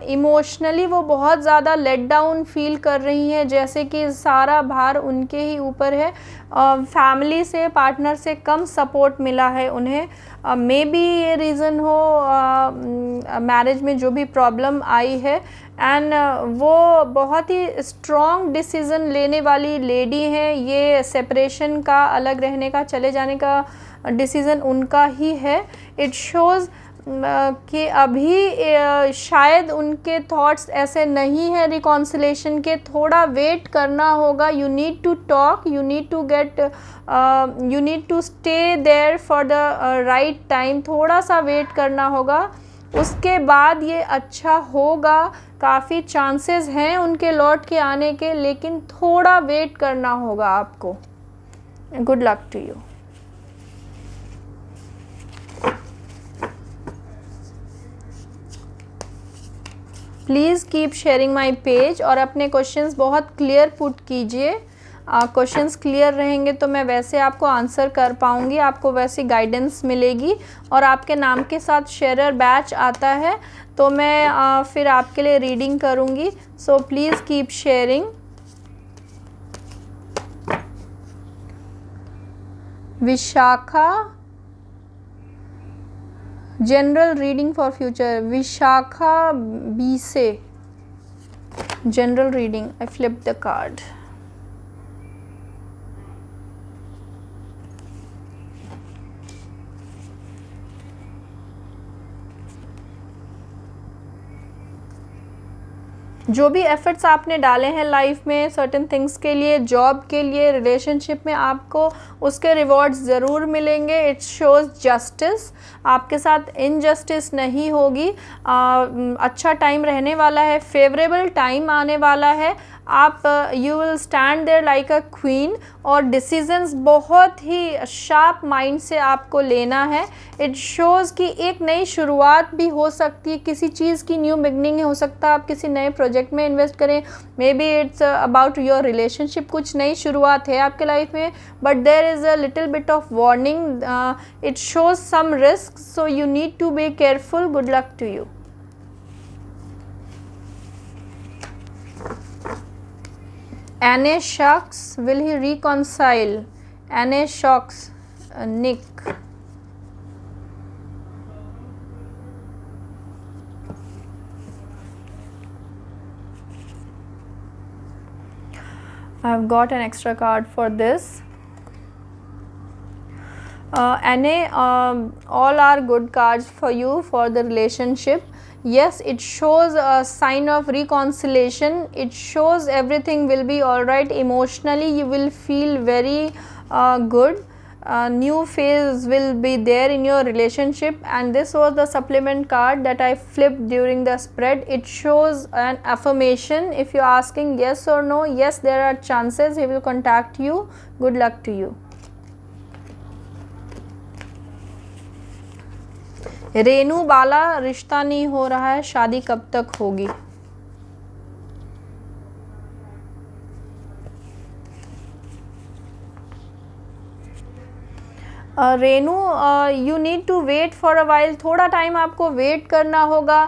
इमोशनली वो बहुत ज़्यादा लेट डाउन फील कर रही हैं, जैसे कि सारा भार उनके ही ऊपर है। फैमिली से, पार्टनर से कम सपोर्ट मिला है उन्हें। मे बी ये रीज़न हो मैरिज में जो भी प्रॉब्लम आई है। एंड वो बहुत ही स्ट्रॉन्ग डिसीज़न लेने वाली लेडी हैं। ये सेपरेशन का, अलग रहने का, चले जाने का डिसीज़न उनका ही है। इट शोज़ कि अभी शायद उनके थॉट्स ऐसे नहीं हैं रिकॉन्सिलेशन के, थोड़ा वेट करना होगा। You need to talk, you need to stay there for the right time. थोड़ा सा वेट करना होगा। उसके बाद ये अच्छा होगा, काफ़ी चांसेस हैं उनके लौट के आने के, लेकिन थोड़ा वेट करना होगा आपको। Good luck to you. Please keep sharing my page और अपने क्वेश्चंस बहुत क्लियर पुट कीजिए। क्वेश्चंस क्लियर रहेंगे तो मैं वैसे आपको आंसर कर पाऊँगी, आपको वैसी गाइडेंस मिलेगी। और आपके नाम के साथ शेयरर बैच आता है तो मैं फिर आपके लिए रीडिंग करूँगी। So please keep sharing. Vishakha, general reading for future. Vishakha B से general reading. I flip the card. जो भी एफर्ट्स आपने डाले हैं लाइफ में सर्टेन थिंग्स के लिए, जॉब के लिए, रिलेशनशिप में, आपको उसके रिवॉर्ड्स ज़रूर मिलेंगे। इट शोज़ जस्टिस, आपके साथ इनजस्टिस नहीं होगी। अच्छा टाइम रहने वाला है, फेवरेबल टाइम आने वाला है। आप you will stand there like a queen और डिसीजंस बहुत ही शार्प माइंड से आपको लेना है। इट शोज़ कि एक नई शुरुआत भी हो सकती है, किसी चीज़ की न्यू बिगनिंग हो सकता है। आप किसी नए प्रोजेक्ट में इन्वेस्ट करें, maybe it's about your relationship, कुछ नई शुरुआत है आपके लाइफ में, but there is a little bit of warning. It shows some risk, so you need to be careful. Good luck to you. Anne Shocks, will he reconcile? Anne Shocks, Nick. I've got an extra card for this. Anne, all are good cards for you for the relationship. Yes, it shows a sign of reconciliation. It shows everything will be all right emotionally. You will feel very good. New phase will be there in your relationship, and this was the supplement card that I flipped during the spread. It shows an affirmation. If you're asking yes or no, yes, there are chances he will contact you. Good luck to you. Renu Bala, रिश्ता नहीं हो रहा है, शादी कब तक होगी? Renu, you need to wait for a while. थोड़ा टाइम आपको वेट करना होगा।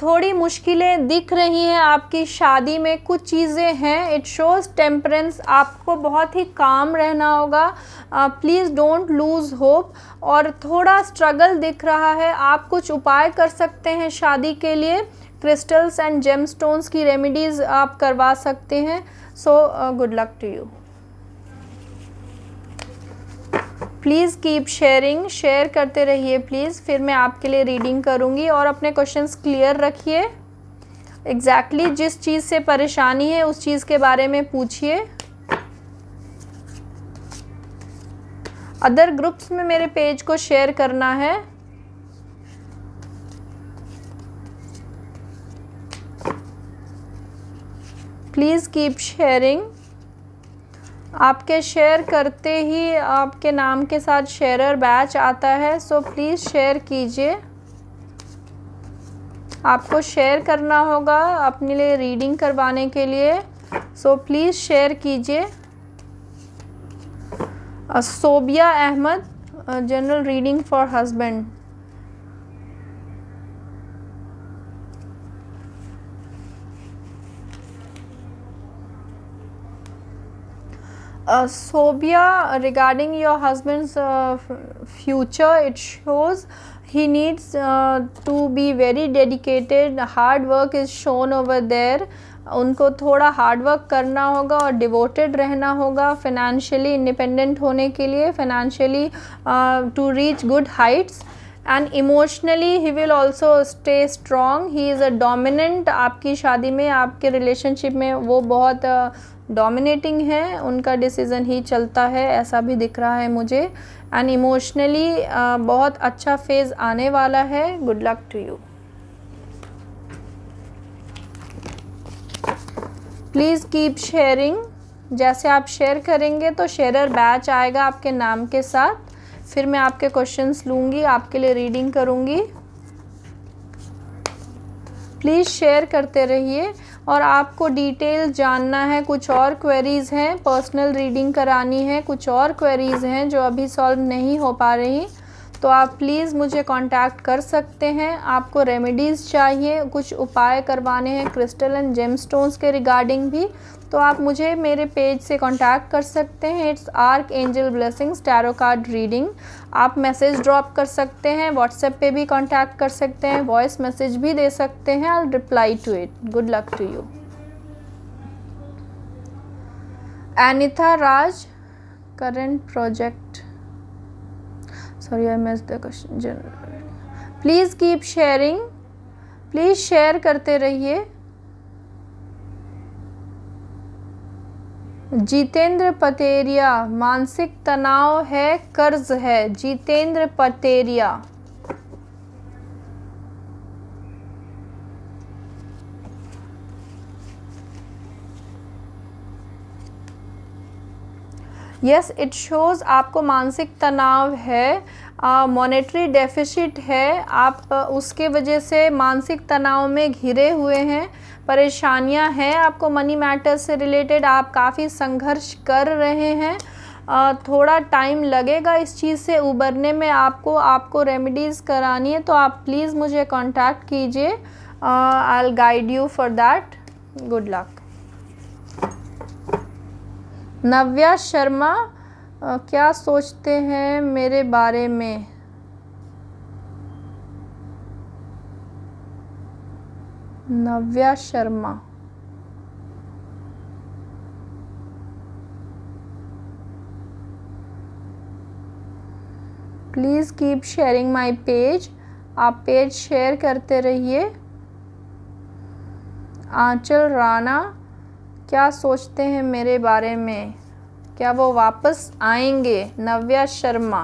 थोड़ी मुश्किलें दिख रही हैं आपकी शादी में, कुछ चीज़ें हैं। इट शोज़ टेम्परेंस, आपको बहुत ही काम रहना होगा। Please don't lose hope. और थोड़ा स्ट्रगल दिख रहा है, आप कुछ उपाय कर सकते हैं शादी के लिए। क्रिस्टल्स एंड जेमस्टोन्स की रेमेडीज़ आप करवा सकते हैं। So good luck to you. Please keep sharing, share करते रहिए प्लीज़, फिर मैं आपके लिए रीडिंग करूँगी। और अपने क्वेश्चंस क्लियर रखिए। एग्जैक्टली जिस चीज़ से परेशानी है उस चीज़ के बारे में पूछिए। अदर ग्रुप्स में मेरे पेज को शेयर करना है। Please keep sharing. आपके शेयर करते ही आपके नाम के साथ शेयरर बैच आता है, सो प्लीज़ शेयर कीजिए। आपको शेयर करना होगा अपने लिए रीडिंग करवाने के लिए, सो प्लीज़ शेयर कीजिए। Sobia Ahmed, general reading for husband. Sobia, regarding your husband's future, it shows he needs to be very dedicated. Hard work is shown over there. उनको थोड़ा हार्ड वर्क करना होगा और डिवोटेड रहना होगा फाइनेंशियली इंडिपेंडेंट होने के लिए, financially to reach good heights. And emotionally he will also stay strong, he is a dominant. आपकी शादी में, आपके रिलेशनशिप में वो बहुत डोमिनेटिंग है, उनका डिसीज़न ही चलता है, ऐसा भी दिख रहा है मुझे। एंड इमोशनली बहुत अच्छा फेज़ आने वाला है। Good luck to you. Please keep sharing. जैसे आप शेयर करेंगे तो शेयरर बैच आएगा आपके नाम के साथ, फिर मैं आपके क्वेश्चंस लूँगी, आपके लिए रीडिंग करूँगी। प्लीज़ शेयर करते रहिए। और आपको डिटेल जानना है, कुछ और क्वेरीज़ हैं, पर्सनल रीडिंग करानी है, कुछ और क्वेरीज़ हैं जो अभी सॉल्व नहीं हो पा रही, तो आप प्लीज़ मुझे कांटेक्ट कर सकते हैं। आपको रेमेडीज़ चाहिए, कुछ उपाय करवाने हैं क्रिस्टल एंड जेमस्टोन्स के रिगार्डिंग भी, तो आप मुझे मेरे पेज से कांटेक्ट कर सकते हैं। It's arc angel blessings tarot card reading. आप मैसेज ड्रॉप कर सकते हैं, व्हाट्सएप पे भी कांटेक्ट कर सकते हैं, वॉइस मैसेज भी दे सकते हैं। I will reply to it. Good luck to you. Anitha Raj, current project, sorry I missed the question. Please keep sharing, please share करते रहिए। जितेंद्र पतेरिया, मानसिक तनाव है, कर्ज है। Jitendra Pateria, yes it shows आपको मानसिक तनाव है, मॉनेटरी डेफिसिट है, आप उसके वजह से मानसिक तनाव में घिरे हुए हैं, परेशानियां हैं आपको मनी मैटर से रिलेटेड, आप काफ़ी संघर्ष कर रहे हैं। थोड़ा टाइम लगेगा इस चीज़ से उबरने में, आपको रेमेडीज़ करानी है, तो आप प्लीज़ मुझे कांटेक्ट कीजिए। I will guide you for that. Good luck. Navya Sharma, क्या सोचते हैं मेरे बारे में? Navya Sharma, please keep sharing my page. आप पेज शेयर करते रहिए। आंचल राणा, क्या सोचते हैं मेरे बारे में? क्या वो वापस आएंगे? नव्या शर्मा,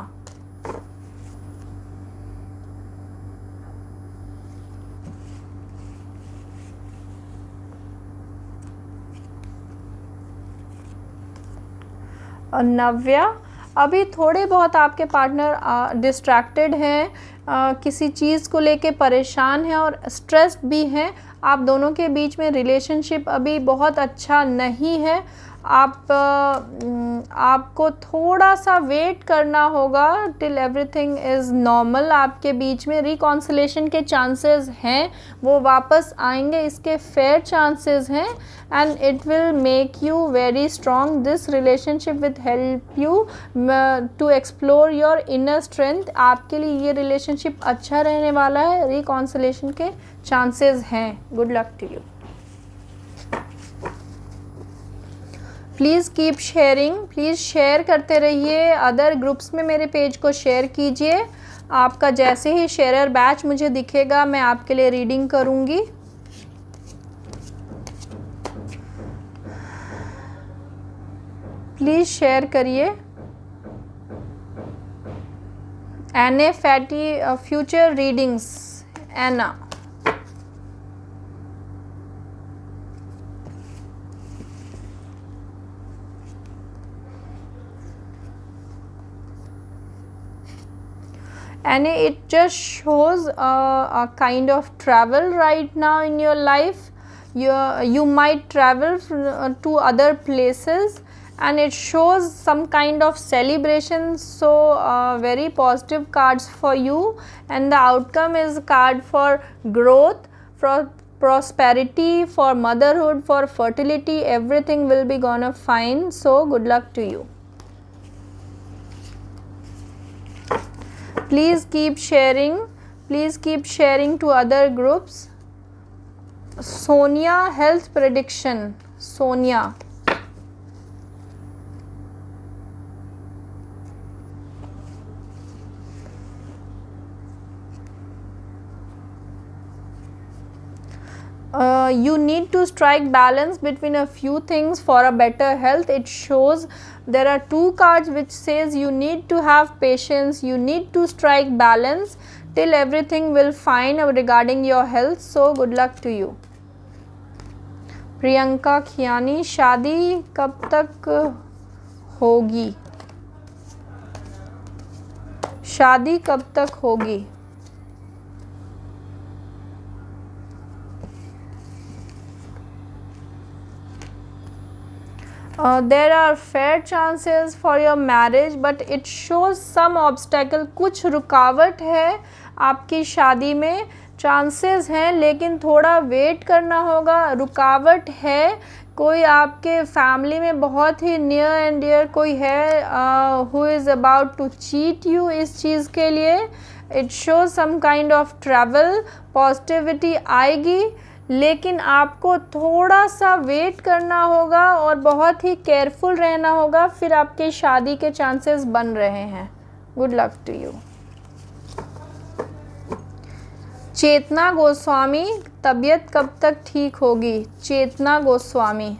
और नव्या, अभी थोड़े बहुत आपके पार्टनर डिस्ट्रैक्टेड हैं, किसी चीज़ को लेके परेशान हैं और स्ट्रेस्ड भी हैं। आप दोनों के बीच में रिलेशनशिप अभी बहुत अच्छा नहीं है। आपको थोड़ा सा वेट करना होगा टिल एवरीथिंग इज़ नॉर्मल। आपके बीच में रिकॉन्सिलेशन के चांसेस हैं, वो वापस आएंगे, इसके फेयर चांसेस हैं। And it will make you very strong. This relationship will help you to explore your inner strength. आपके लिए ये रिलेशनशिप अच्छा रहने वाला है, रिकॉन्सिलेशन के चांसेस हैं। Good luck to you. Please keep sharing, please share करते रहिए, अदर ग्रुप्स में मेरे पेज को शेयर कीजिए। आपका जैसे ही शेयरर बैच मुझे दिखेगा मैं आपके लिए रीडिंग करूँगी। प्लीज़ शेयर करिए। एना फैटी, फ्यूचर रीडिंग्स, एना। And it just shows a kind of travel right now in your life. You might travel to other places, and it shows some kind of celebration. So very positive cards for you, and the outcome is card for growth, for prosperity, for motherhood, for fertility. Everything will be gonna fine. So good luck to you. Please keep sharing, please keep sharing to other groups. Sonia, health prediction. Sonia, you need to strike balance between a few things for a better health. It shows there are 2 cards which says you need to have patience, you need to strike balance till everything will fine regarding your health. So good luck to you. Priyanka Khiyani, शादी कब तक होगी? शादी कब तक होगी? There are fair chances for your marriage but it shows some obstacle. कुछ रुकावट है आपकी शादी में, चांसेस हैं लेकिन थोड़ा वेट करना होगा. रुकावट है, कोई आपके फैमिली में बहुत ही नियर एंड डियर कोई है who is about to cheat you इस चीज़ के लिए. It shows some kind of travel, positivity आएगी लेकिन आपको थोड़ा सा वेट करना होगा और बहुत ही केयरफुल रहना होगा, फिर आपके शादी के चांसेस बन रहे हैं. Good luck to you. Chetna Goswami, तबीयत कब तक ठीक होगी? चेतना गोस्वामी,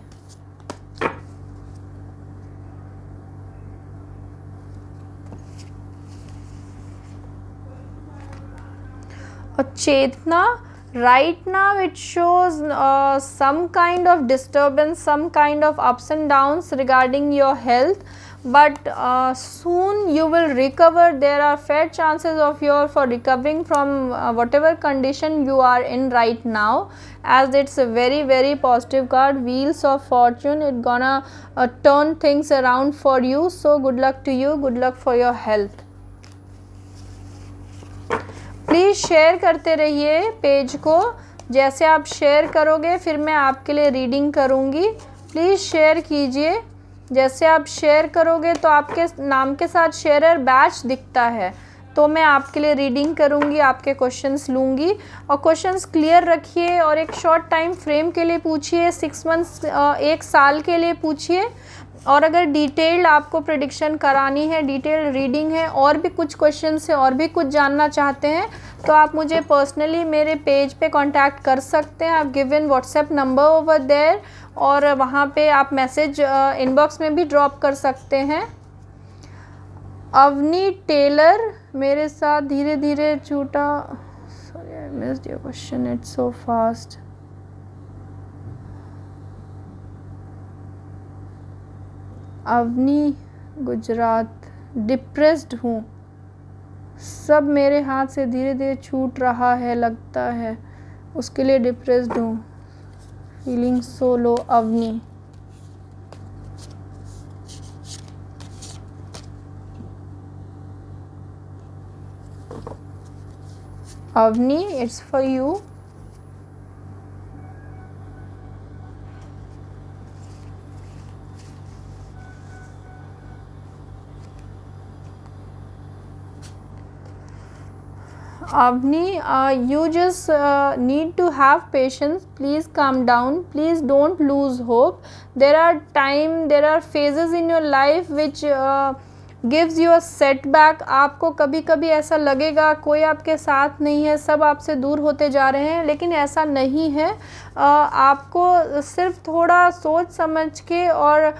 और Chetna right now it shows some kind of disturbance, some kind of ups and downs regarding your health, but soon you will recover. There are fair chances of your for recovering from whatever condition you are in right now, as it's a very very positive card, wheels of fortune. It gonna turn things around for you. So good luck to you, good luck for your health. Please share करते रहिए page को, जैसे आप share करोगे फिर मैं आपके लिए रीडिंग करूँगी. प्लीज़ शेयर कीजिए, जैसे आप शेयर करोगे तो आपके नाम के साथ शेयरर बैच दिखता है तो मैं आपके लिए रीडिंग करूँगी, आपके क्वेश्चंस लूँगी. और क्वेश्चंस क्लियर रखिए और एक शॉर्ट टाइम फ्रेम के लिए पूछिए, 6 मंथ्स 1 साल के लिए पूछिए. और अगर डिटेल्ड आपको प्रेडिक्शन करानी है, डिटेल्ड रीडिंग है, और भी कुछ क्वेश्चन से और भी कुछ जानना चाहते हैं तो आप मुझे पर्सनली मेरे पेज पे कांटेक्ट कर सकते हैं. आप given WhatsApp number over there और वहाँ पे आप मैसेज इनबॉक्स में भी ड्रॉप कर सकते हैं. अवनी टेलर, मेरे साथ धीरे धीरे छूटा. Sorry I missed your question, it's so fast. Avni Gujarat, depressed हूँ, सब मेरे हाथ से धीरे धीरे छूट रहा है लगता है, उसके लिए डिप्रेस्ड हूँ. Feeling so low. Avni, Avni it's for you. Avni, you just need to have patience. Please calm down. Please don't lose hope. There are phases in your life which gives you a setback. आपको कभी कभी ऐसा लगेगा कोई आपके साथ नहीं है, सब आपसे दूर होते जा रहे हैं, लेकिन ऐसा नहीं है. आपको सिर्फ थोड़ा सोच समझ के और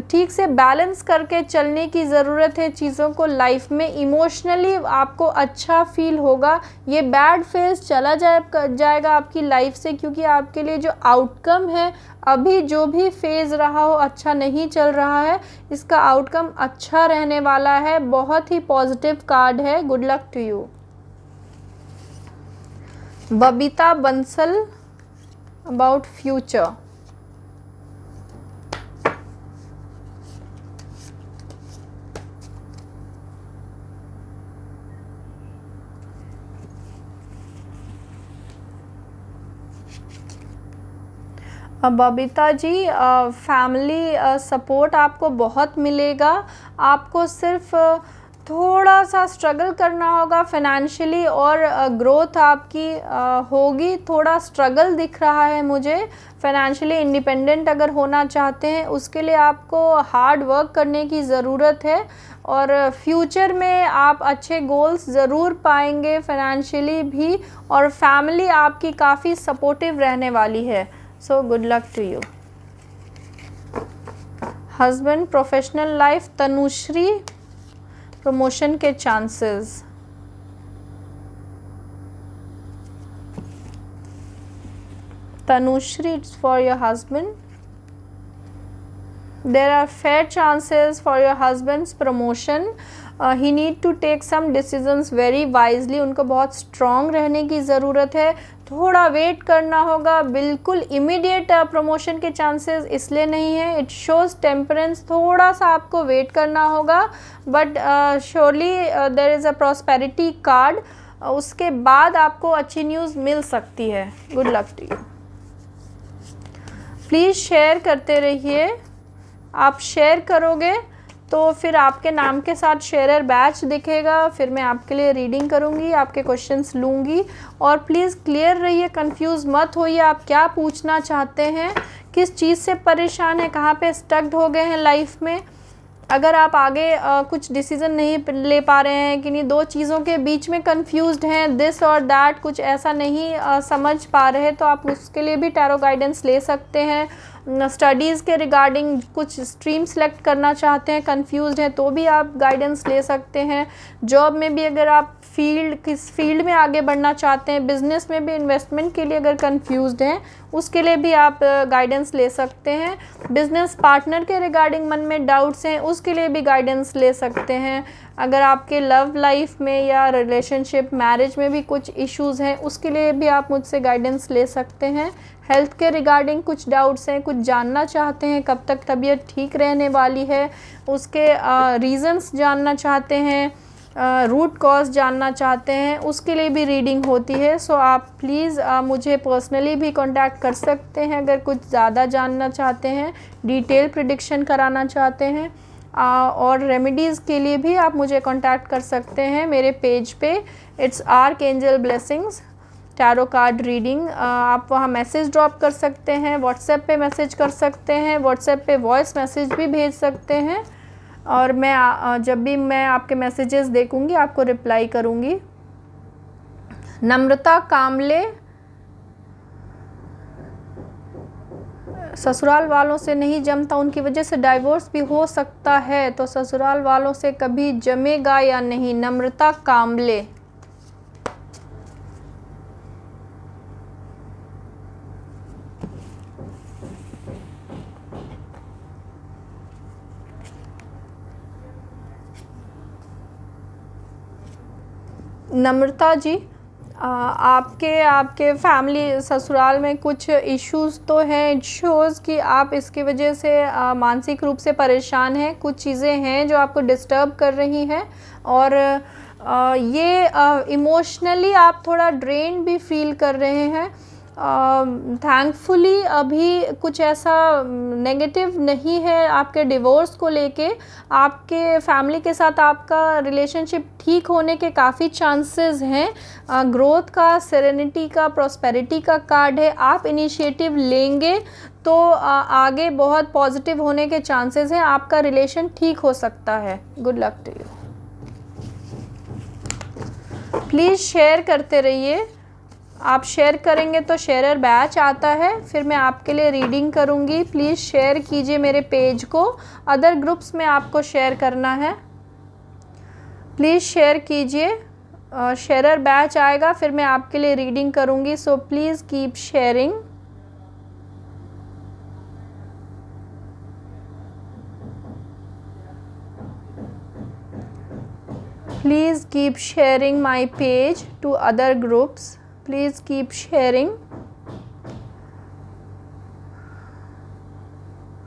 ठीक से बैलेंस करके चलने की ज़रूरत है चीज़ों को. लाइफ में इमोशनली आपको अच्छा फील होगा. ये बैड फेज चला जाएगा आपकी लाइफ से, क्योंकि आपके लिए जो आउटकम है, अभी जो भी फेज़ रहा हो अच्छा नहीं चल रहा है, इसका आउटकम अच्छा रहने वाला है. बहुत ही पॉजिटिव कार्ड है. Good luck to you. Babita Bansal, about future. Babita ji, family support आपको बहुत मिलेगा. आपको सिर्फ थोड़ा सा स्ट्रगल करना होगा फाइनेंशियली और ग्रोथ आपकी होगी। थोड़ा स्ट्रगल दिख रहा है मुझे। फाइनेंशियली इंडिपेंडेंट अगर होना चाहते हैं उसके लिए आपको हार्ड वर्क करने की ज़रूरत है और फ्यूचर में आप अच्छे गोल्स ज़रूर पाएंगे फाइनेंशियली भी, और फैमिली आपकी काफ़ी सपोर्टिव रहने वाली है। So good luck to you. Husband, professional life, Tanushri, promotion के chances. Tanushri, it's for your husband. There are fair chances for your husband's promotion. He need to take some decisions very wisely. उनको बहुत strong रहने की ज़रूरत है। थोड़ा wait करना होगा। बिल्कुल इमीडिएट प्रमोशन के चांसेस इसलिए नहीं है। It shows temperance. थोड़ा सा आपको वेट करना होगा, but surely there is a prosperity card. उसके बाद आपको अच्छी न्यूज़ मिल सकती है। Good luck to you. Please share करते रहिए। आप शेयर करोगे तो फिर आपके नाम के साथ शेयरर बैच दिखेगा, फिर मैं आपके लिए रीडिंग करूँगी, आपके क्वेश्चंस लूँगी। और प्लीज़ क्लियर रहिए, कंफ्यूज मत होइए। आप क्या पूछना चाहते हैं, किस चीज़ से परेशान है, कहाँ पे स्टक्ड हो गए हैं लाइफ में। अगर आप आगे कुछ डिसीज़न नहीं ले पा रहे हैं, कि नहीं दो चीज़ों के बीच में कंफ्यूज्ड हैं, दिस और दैट, कुछ ऐसा नहीं समझ पा रहे, तो आप उसके लिए भी टैरो गाइडेंस ले सकते हैं। स्टडीज़ के रिगार्डिंग कुछ स्ट्रीम सेलेक्ट करना चाहते हैं, कंफ्यूज्ड हैं, तो भी आप गाइडेंस ले सकते हैं। जॉब में भी अगर आप किस फील्ड में आगे बढ़ना चाहते हैं, बिज़नेस में भी इन्वेस्टमेंट के लिए अगर कंफ्यूज्ड हैं, उसके लिए भी आप गाइडेंस ले सकते हैं। बिज़नेस पार्टनर के रिगार्डिंग मन में डाउट्स हैं, उसके लिए भी गाइडेंस ले सकते हैं। अगर आपके लव लाइफ में या रिलेशनशिप मैरिज में भी कुछ इश्यूज़ हैं, उसके लिए भी आप मुझसे गाइडेंस ले सकते हैं। हेल्थ के रिगार्डिंग कुछ डाउट्स हैं, कुछ जानना चाहते हैं, कब तक तबीयत ठीक रहने वाली है, उसके रीज़न्स जानना चाहते हैं, रूट कॉज जानना चाहते हैं, उसके लिए भी रीडिंग होती है। सो आप प्लीज़ मुझे पर्सनली भी कांटेक्ट कर सकते हैं अगर कुछ ज़्यादा जानना चाहते हैं, डिटेल प्रेडिक्शन कराना चाहते हैं। और रेमेडीज़ के लिए भी आप मुझे कांटेक्ट कर सकते हैं मेरे पेज पे। It's archangel blessings tarot card reading. आप वहाँ मैसेज ड्रॉप कर सकते हैं, व्हाट्सएप पे मैसेज कर सकते हैं, व्हाट्सएप पे वॉइस मैसेज भी भेज सकते हैं, और मैं जब भी मैं आपके मैसेजेस देखूंगी आपको रिप्लाई करूंगी। नम्रता कामले, ससुराल वालों से नहीं जमता, उनकी वजह से डाइवोर्स भी हो सकता है, तो ससुराल वालों से कभी जमेगा या नहीं। नम्रता कामले। नम्रता जी, आपके फैमिली ससुराल में कुछ इश्यूज़ तो हैं। इट शोज़ कि आप इसकी वजह से मानसिक रूप से परेशान हैं। कुछ चीज़ें हैं जो आपको डिस्टर्ब कर रही हैं, और ये इमोशनली आप थोड़ा ड्रेन भी फील कर रहे हैं। थैंकफुली अभी कुछ ऐसा नेगेटिव नहीं है आपके डिवोर्स को लेके। आपके फैमिली के साथ आपका रिलेशनशिप ठीक होने के काफ़ी चांसेस हैं। ग्रोथ का, सेरेनिटी का, प्रॉस्पेरिटी का कार्ड है। आप इनिशिएटिव लेंगे तो आगे बहुत पॉजिटिव होने के चांसेस हैं। आपका रिलेशन ठीक हो सकता है। Good luck to you. Please share करते रहिए। आप शेयर करेंगे तो शेयरर बैच आता है, फिर मैं आपके लिए रीडिंग करूंगी। प्लीज़ शेयर कीजिए मेरे पेज को। अदर ग्रुप्स में आपको शेयर करना है, प्लीज़ शेयर कीजिए। शेयरर बैच आएगा, फिर मैं आपके लिए रीडिंग करूंगी। So please keep sharing. Please keep sharing my page to other groups. Please keep sharing.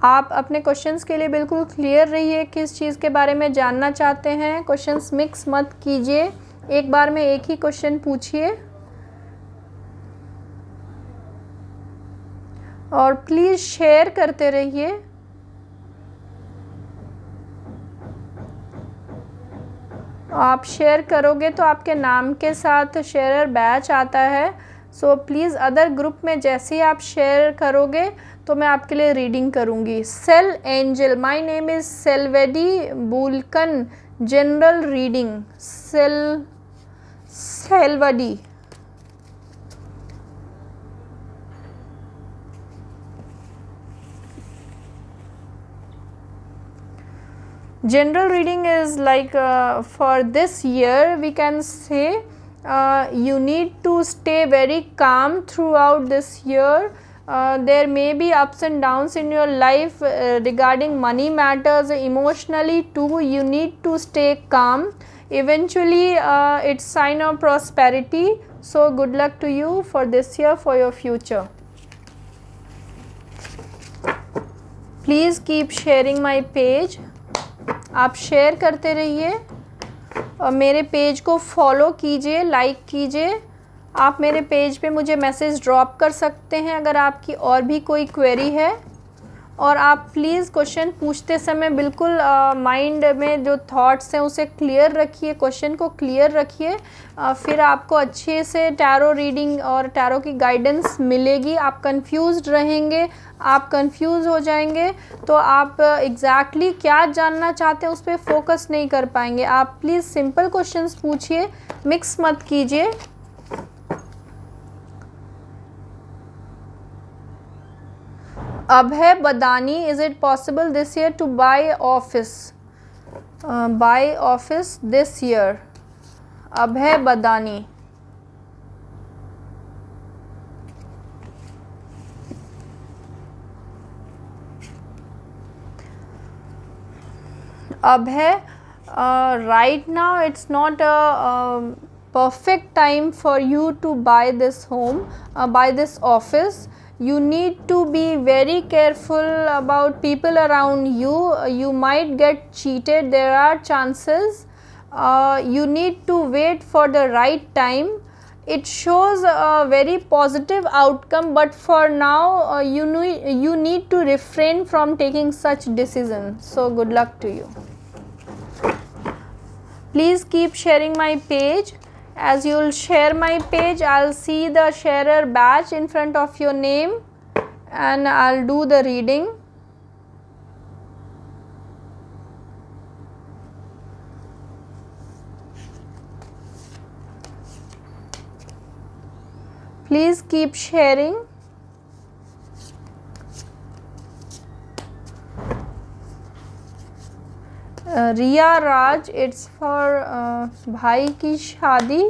आप अपने क्वेश्चंस के लिए बिल्कुल क्लियर रहिए, किस चीज़ के बारे में जानना चाहते हैं। क्वेश्चंस मिक्स मत कीजिए, एक बार में एक ही क्वेश्चन पूछिए। और प्लीज़ शेयर करते रहिए। आप शेयर करोगे तो आपके नाम के साथ शेयरर बैच आता है। सो प्लीज़ अदर ग्रुप में जैसे ही आप शेयर करोगे तो मैं आपके लिए रीडिंग करूँगी। सेल एंजल, माय नेम इज़ सेल्वेडी बुलकन, general reading. Selvadi. General reading is like for this year we can say you need to stay very calm throughout this year. There may be ups and downs in your life regarding money matters, emotionally too. You need to stay calm. Eventually it's sign of prosperity. So good luck to you for this year, for your future. Please keep sharing my page. आप share करते रहिए और मेरे page को follow कीजिए, like कीजिए। आप मेरे पेज पे मुझे मैसेज ड्रॉप कर सकते हैं अगर आपकी और भी कोई क्वेरी है। और आप प्लीज़ क्वेश्चन पूछते समय बिल्कुल माइंड में जो थॉट्स हैं उसे क्लियर रखिए, क्वेश्चन को क्लियर रखिए। फिर आपको अच्छे से टैरो रीडिंग और टैरो की गाइडेंस मिलेगी। आप कंफ्यूज्ड रहेंगे, आप कंफ्यूज हो जाएंगे तो आप एग्जैक्टली क्या जानना चाहते हैं उस पर फोकस नहीं कर पाएंगे। आप प्लीज़ सिंपल क्वेश्चंस पूछिए, मिक्स मत कीजिए। Abhay Badani, is it possible this year to buy office this year? Abhay Badani. Abhay, right now it's not a perfect time for you to buy this home, buy this office. You need to be very careful about people around you. You might get cheated, there are chances. You need to wait for the right time. It shows a very positive outcome, but for now you need to refrain from taking such decisions. So good luck to you. Please keep sharing my page. As you will share my page, I'll see the sharer badge in front of your name and I'll do the reading. Please keep sharing. Riya Raj, it's for भाई की शादी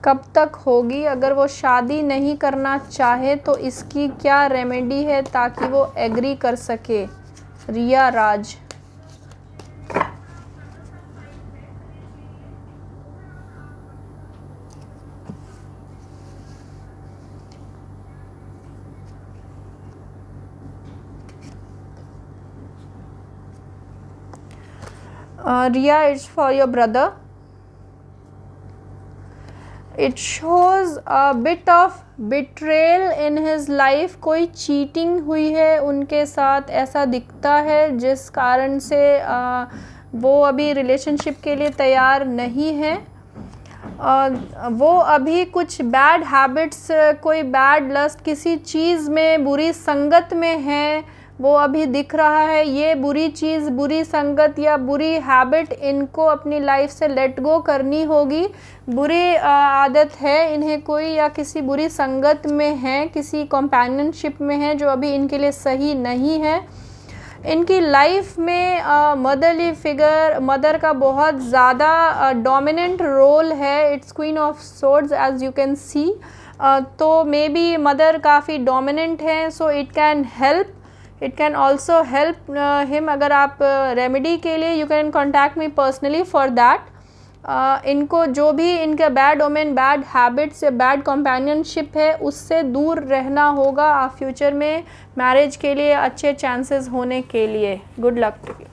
कब तक होगी? अगर वो शादी नहीं करना चाहे तो इसकी क्या रेमेडी है ताकि वो एग्री कर सके? रिया राज। Riya, it's for your brother. It shows a bit of betrayal in his life. कोई चीटिंग हुई है उनके साथ ऐसा दिखता है, जिस कारण से वो अभी रिलेशनशिप के लिए तैयार नहीं है। वो अभी कुछ बैड हैबिट्स, कोई बैड लस्ट, किसी चीज़ में बुरी संगत में है, वो अभी दिख रहा है। ये बुरी चीज़, बुरी संगत या बुरी हैबिट इनको अपनी लाइफ से लेट गो करनी होगी। बुरी आदत है इन्हें कोई, या किसी बुरी संगत में है, किसी कंपेनियनशिप में है जो अभी इनके लिए सही नहीं है। इनकी लाइफ में मदरली फिगर, मदर का बहुत ज़्यादा डोमिनेंट रोल है। It's queen of swords as you can see. तो मे बी मदर काफ़ी डोमिनेंट है, so it can help, it can also help him. अगर आप रेमेडी के लिए you can contact me personally for that. इनको जो भी इनका बैड ओमेन, बैड हैबिट्स या बैड कंपेनियनशिप है उससे दूर रहना होगा आप फ्यूचर में मैरिज के लिए अच्छे चांसेस होने के लिए। Good luck to you.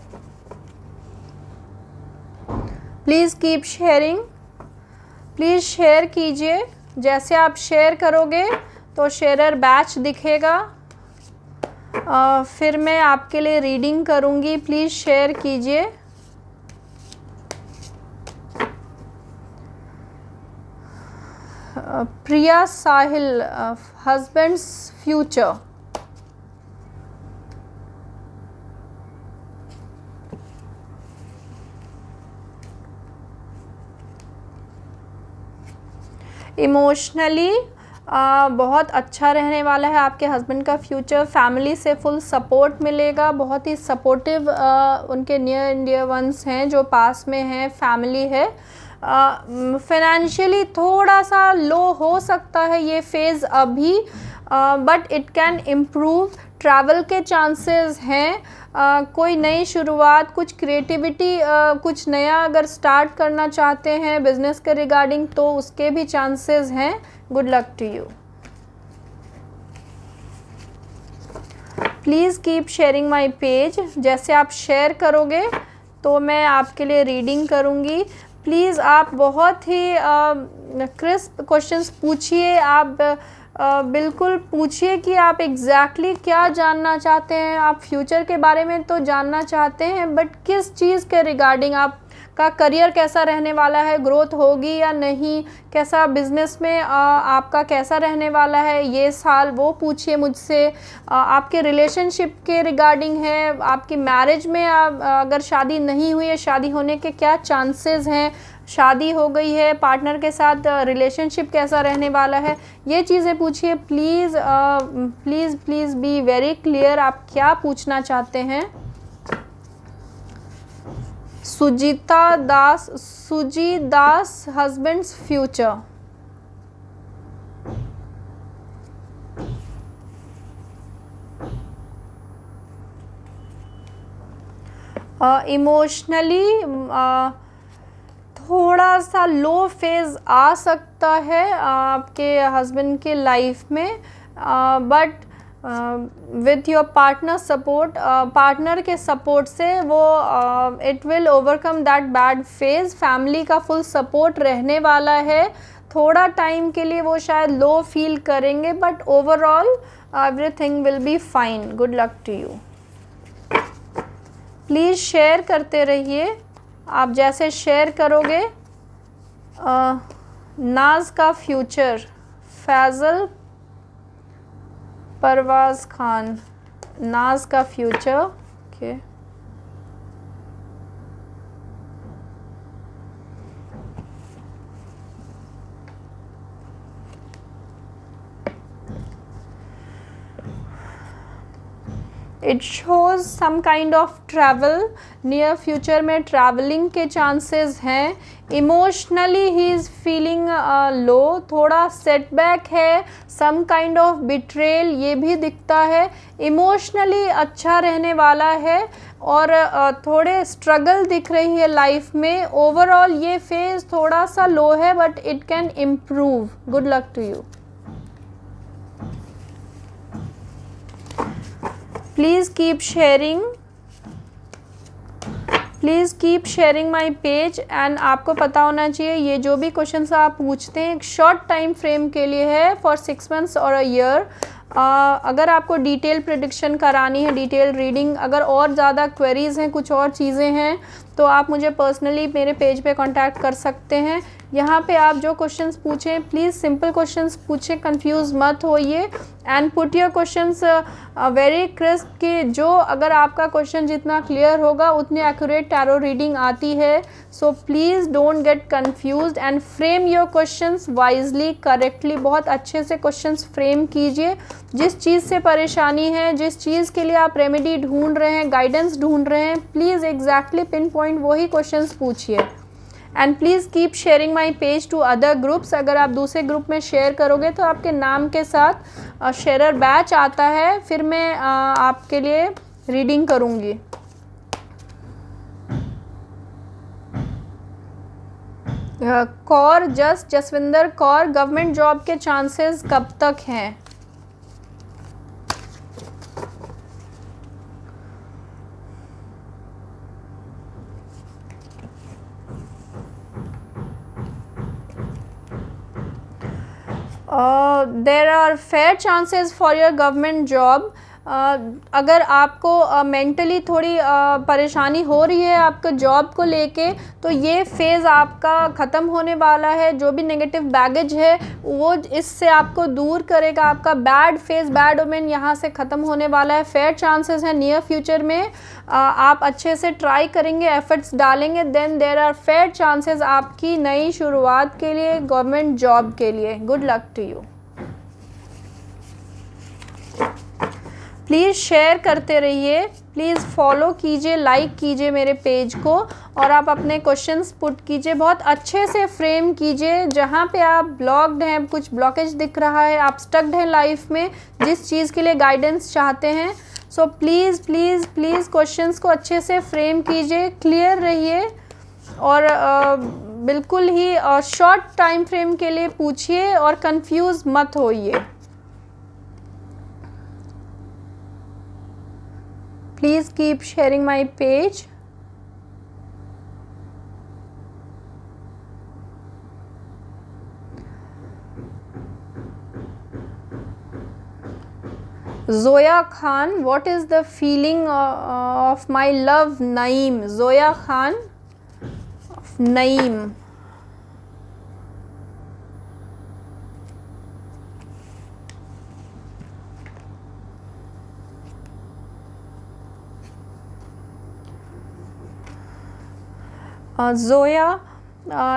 Please keep sharing, please share कीजिए। जैसे आप शेयर करोगे तो शेयरर बैच दिखेगा। फिर मैं आपके लिए रीडिंग करूँगी। प्लीज़ शेयर कीजिए। प्रिया साहिल, हस्बैंड्स फ्यूचर। इमोशनली बहुत अच्छा रहने वाला है आपके हस्बैंड का फ्यूचर। फैमिली से फुल सपोर्ट मिलेगा, बहुत ही सपोर्टिव उनके नियर एंड डियर वंस हैं जो पास में हैं, फैमिली है। फाइनेंशियली थोड़ा सा लो हो सकता है ये फेज़ अभी, but it can improve. Travel के चांसेस हैं, कोई नई शुरुआत, कुछ क्रिएटिविटी, कुछ नया अगर स्टार्ट करना चाहते हैं बिजनेस के रिगार्डिंग तो उसके भी चांसेस हैं। Good luck to you. Please keep sharing my page. जैसे आप शेयर करोगे तो मैं आपके लिए रीडिंग करूँगी। प्लीज़ आप बहुत ही क्रिस्प क्वेश्चंस पूछिए। आप बिल्कुल पूछिए कि आप एग्जैक्टली क्या जानना चाहते हैं। आप फ्यूचर के बारे में तो जानना चाहते हैं, बट किस चीज़ के रिगार्डिंग, आपका करियर कैसा रहने वाला है, ग्रोथ होगी या नहीं, कैसा बिजनेस में आपका कैसा रहने वाला है ये साल, वो पूछिए मुझसे। आपके रिलेशनशिप के रिगार्डिंग है, आपकी मैरिज में अगर शादी नहीं हुई है, शादी होने के क्या चांसेस हैं, शादी हो गई है, पार्टनर के साथ रिलेशनशिप कैसा रहने वाला है, ये चीज़ें पूछिए। Please please please be very clear आप क्या पूछना चाहते हैं। सुजी दास, हस्बैंड्स फ्यूचर। इमोशनली थोड़ा सा लो फेज़ आ सकता है आपके हस्बैंड के लाइफ में, but with your partner support, partner के सपोर्ट से वो it will overcome that bad phase. Family का फुल सपोर्ट रहने वाला है। थोड़ा टाइम के लिए वो शायद लो फील करेंगे, but overall everything will be fine. Good luck to you. Please share करते रहिए। आप जैसे शेयर करोगे, नाज का फ्यूचर, फैज़ल परवाज़ खान, नाज का future. Okay, it shows some kind of travel, near future में ट्रैवलिंग के चांसेस हैं। Emotionally he is feeling low, थोड़ा सेटबैक है, सम काइंड ऑफ बिट्रेल ये भी दिखता है। इमोशनली अच्छा रहने वाला है और थोड़े स्ट्रगल दिख रही है लाइफ में। ओवरऑल ये फेज़ थोड़ा सा लो है, but it can improve. Good luck to you. Please keep sharing, please keep sharing my page. And आपको पता होना चाहिए ये जो भी क्वेश्चंस आप पूछते हैं एक शॉर्ट टाइम फ्रेम के लिए है, फॉर 6 मंथ्स और अ ईयर। अगर आपको डिटेल प्रेडिक्शन करानी है, डिटेल रीडिंग, अगर और ज़्यादा क्वेरीज़ हैं, कुछ और चीज़ें हैं, तो आप मुझे पर्सनली मेरे पेज पे कांटेक्ट कर सकते हैं। यहाँ पे आप जो क्वेश्चंस पूछें प्लीज़ सिंपल क्वेश्चंस पूछें, कंफ्यूज मत होइए and put your questions very crisp, कि जो अगर आपका क्वेश्चन जितना क्लियर होगा उतनी एक्यूरेट टैरो रीडिंग आती है। So please don't get confused and frame your questions wisely, correctly. बहुत अच्छे से क्वेश्चंस फ्रेम कीजिए। जिस चीज़ से परेशानी है, जिस चीज़ के लिए आप रेमेडी ढूंढ रहे हैं, गाइडेंस ढूंढ रहे हैं, प्लीज़ एग्जैक्टली पिन पॉइंट वही क्वेश्चंस पूछिए। And please keep sharing my page to other groups. अगर आप दूसरे ग्रुप में शेयर करोगे तो आपके नाम के साथ शेयरर बैच आता है, फिर मैं आपके लिए रीडिंग करूँगी। कौर जसविंदर कौर, गवर्नमेंट जॉब के चांसेस कब तक हैं? There are fair chances for your government job. अगर आपको मेंटली थोड़ी परेशानी हो रही है आपका जॉब को लेके, तो ये फेज़ आपका ख़त्म होने वाला है। जो भी नेगेटिव बैगेज है वो इससे आपको दूर करेगा। आपका बैड फेज़, बैड ओमेन यहाँ से ख़त्म होने वाला है। फेयर चांसेस है नियर फ्यूचर में आप अच्छे से ट्राई करेंगे, एफर्ट्स डालेंगे, then there are fair chances आपकी नई शुरुआत के लिए, गवर्नमेंट जॉब के लिए। Good luck to you. Please share करते रहिए, प्लीज़ फॉलो कीजिए, लाइक कीजिए मेरे पेज को, और आप अपने क्वेश्चंस पुट कीजिए, बहुत अच्छे से फ्रेम कीजिए। जहाँ पे आप ब्लॉक्ड हैं, कुछ ब्लॉकेज दिख रहा है, आप स्टक्ड हैं लाइफ में, जिस चीज़ के लिए गाइडेंस चाहते हैं, सो प्लीज़ प्लीज़ प्लीज़ क्वेश्चंस को अच्छे से फ्रेम कीजिए, क्लियर रहिए, और बिल्कुल ही शॉर्ट टाइम फ्रेम के लिए पूछिए और कंफ्यूज मत होइए। Please keep sharing my page. Zoya Khan, what is the feeling of my love, Naeem? Zoya Khan of Naeem. Zoya,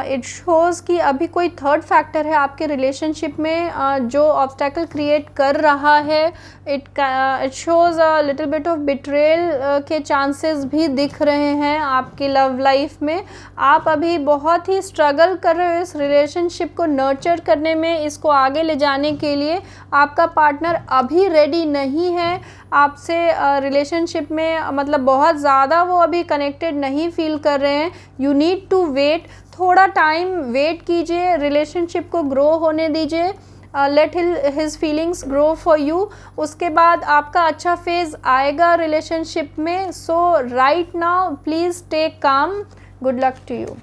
it shows कि अभी कोई थर्ड फैक्टर है आपके रिलेशनशिप में जो ऑब्स्टैकल क्रिएट कर रहा है। It shows a little bit of betrayal के चांसेस भी दिख रहे हैं आपकी लव लाइफ में। आप अभी बहुत ही स्ट्रगल कर रहे हो इस रिलेशनशिप को नर्चर करने में, इसको आगे ले जाने के लिए। आपका पार्टनर अभी रेडी नहीं है आपसे रिलेशनशिप में, मतलब बहुत ज़्यादा वो अभी कनेक्टेड नहीं फील कर रहे हैं। यू नीड टू वेट, थोड़ा टाइम वेट कीजिए, रिलेशनशिप को ग्रो होने दीजिए, let his feelings grow for you. उसके बाद आपका अच्छा फेज़ आएगा रिलेशनशिप में। So right now please take calm. Good luck to you.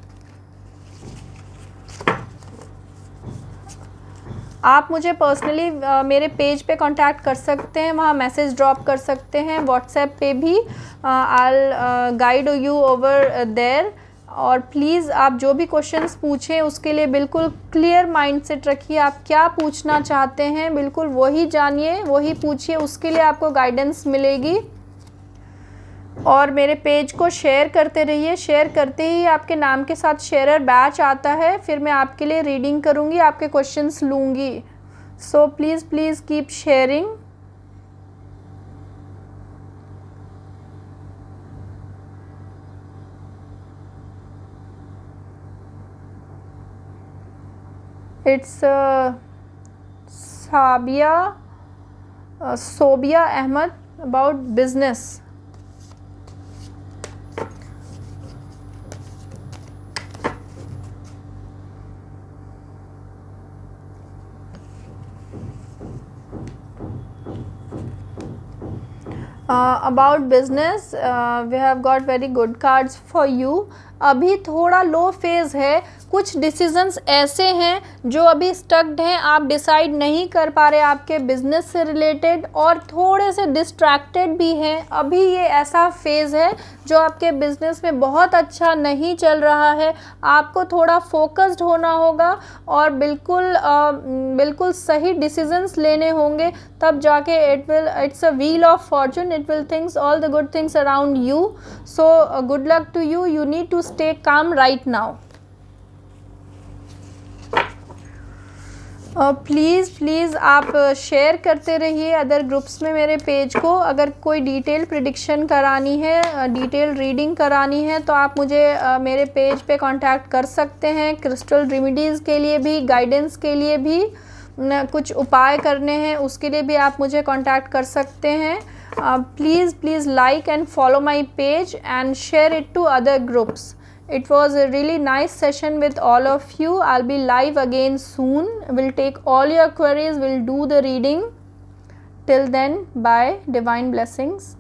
आप मुझे पर्सनली मेरे पेज पे कांटेक्ट कर सकते हैं, वहाँ मैसेज ड्रॉप कर सकते हैं, व्हाट्सएप पे भी। I guide you over there. और प्लीज़ आप जो भी क्वेश्चंस पूछें उसके लिए बिल्कुल क्लियर माइंडसेट रखिए। आप क्या पूछना चाहते हैं बिल्कुल वही जानिए, वही पूछिए, उसके लिए आपको गाइडेंस मिलेगी। और मेरे पेज को शेयर करते रहिए। शेयर करते ही आपके नाम के साथ शेयरर बैच आता है, फिर मैं आपके लिए रीडिंग करूँगी, आपके क्वेश्चंस लूँगी। So please please keep sharing. It's Sobia Ahmed about business. About business, we have got very good cards for you. अभी थोड़ा लो फेज़ है, कुछ डिसीजंस ऐसे हैं जो अभी स्टक्ड हैं, आप डिसाइड नहीं कर पा रहे आपके बिजनेस से रिलेटेड, और थोड़े से डिस्ट्रैक्टेड भी हैं। अभी ये ऐसा फेज़ है जो आपके बिजनेस में बहुत अच्छा नहीं चल रहा है। आपको थोड़ा फोकस्ड होना होगा और बिल्कुल सही डिसीजंस लेने होंगे, तब जाके it's a wheel of fortune, it will things all the good things around you. So good luck to you, you need to stay calm right now. Please आप शेयर करते रहिए अदर ग्रुप्स में मेरे page को। अगर कोई detail prediction करानी है, डिटेल रीडिंग करानी है, तो आप मुझे मेरे पेज पे कांटेक्ट कर सकते हैं। क्रिस्टल रेमेडीज़ के लिए भी, गाइडेंस के लिए भी, कुछ उपाय करने हैं उसके लिए भी आप मुझे कांटेक्ट कर सकते हैं। Please like and follow my page and share it to other groups. It was a really nice session with all of you. I'll be live again soon. We'll take all your queries. We'll do the reading. Till then, bye. Divine blessings.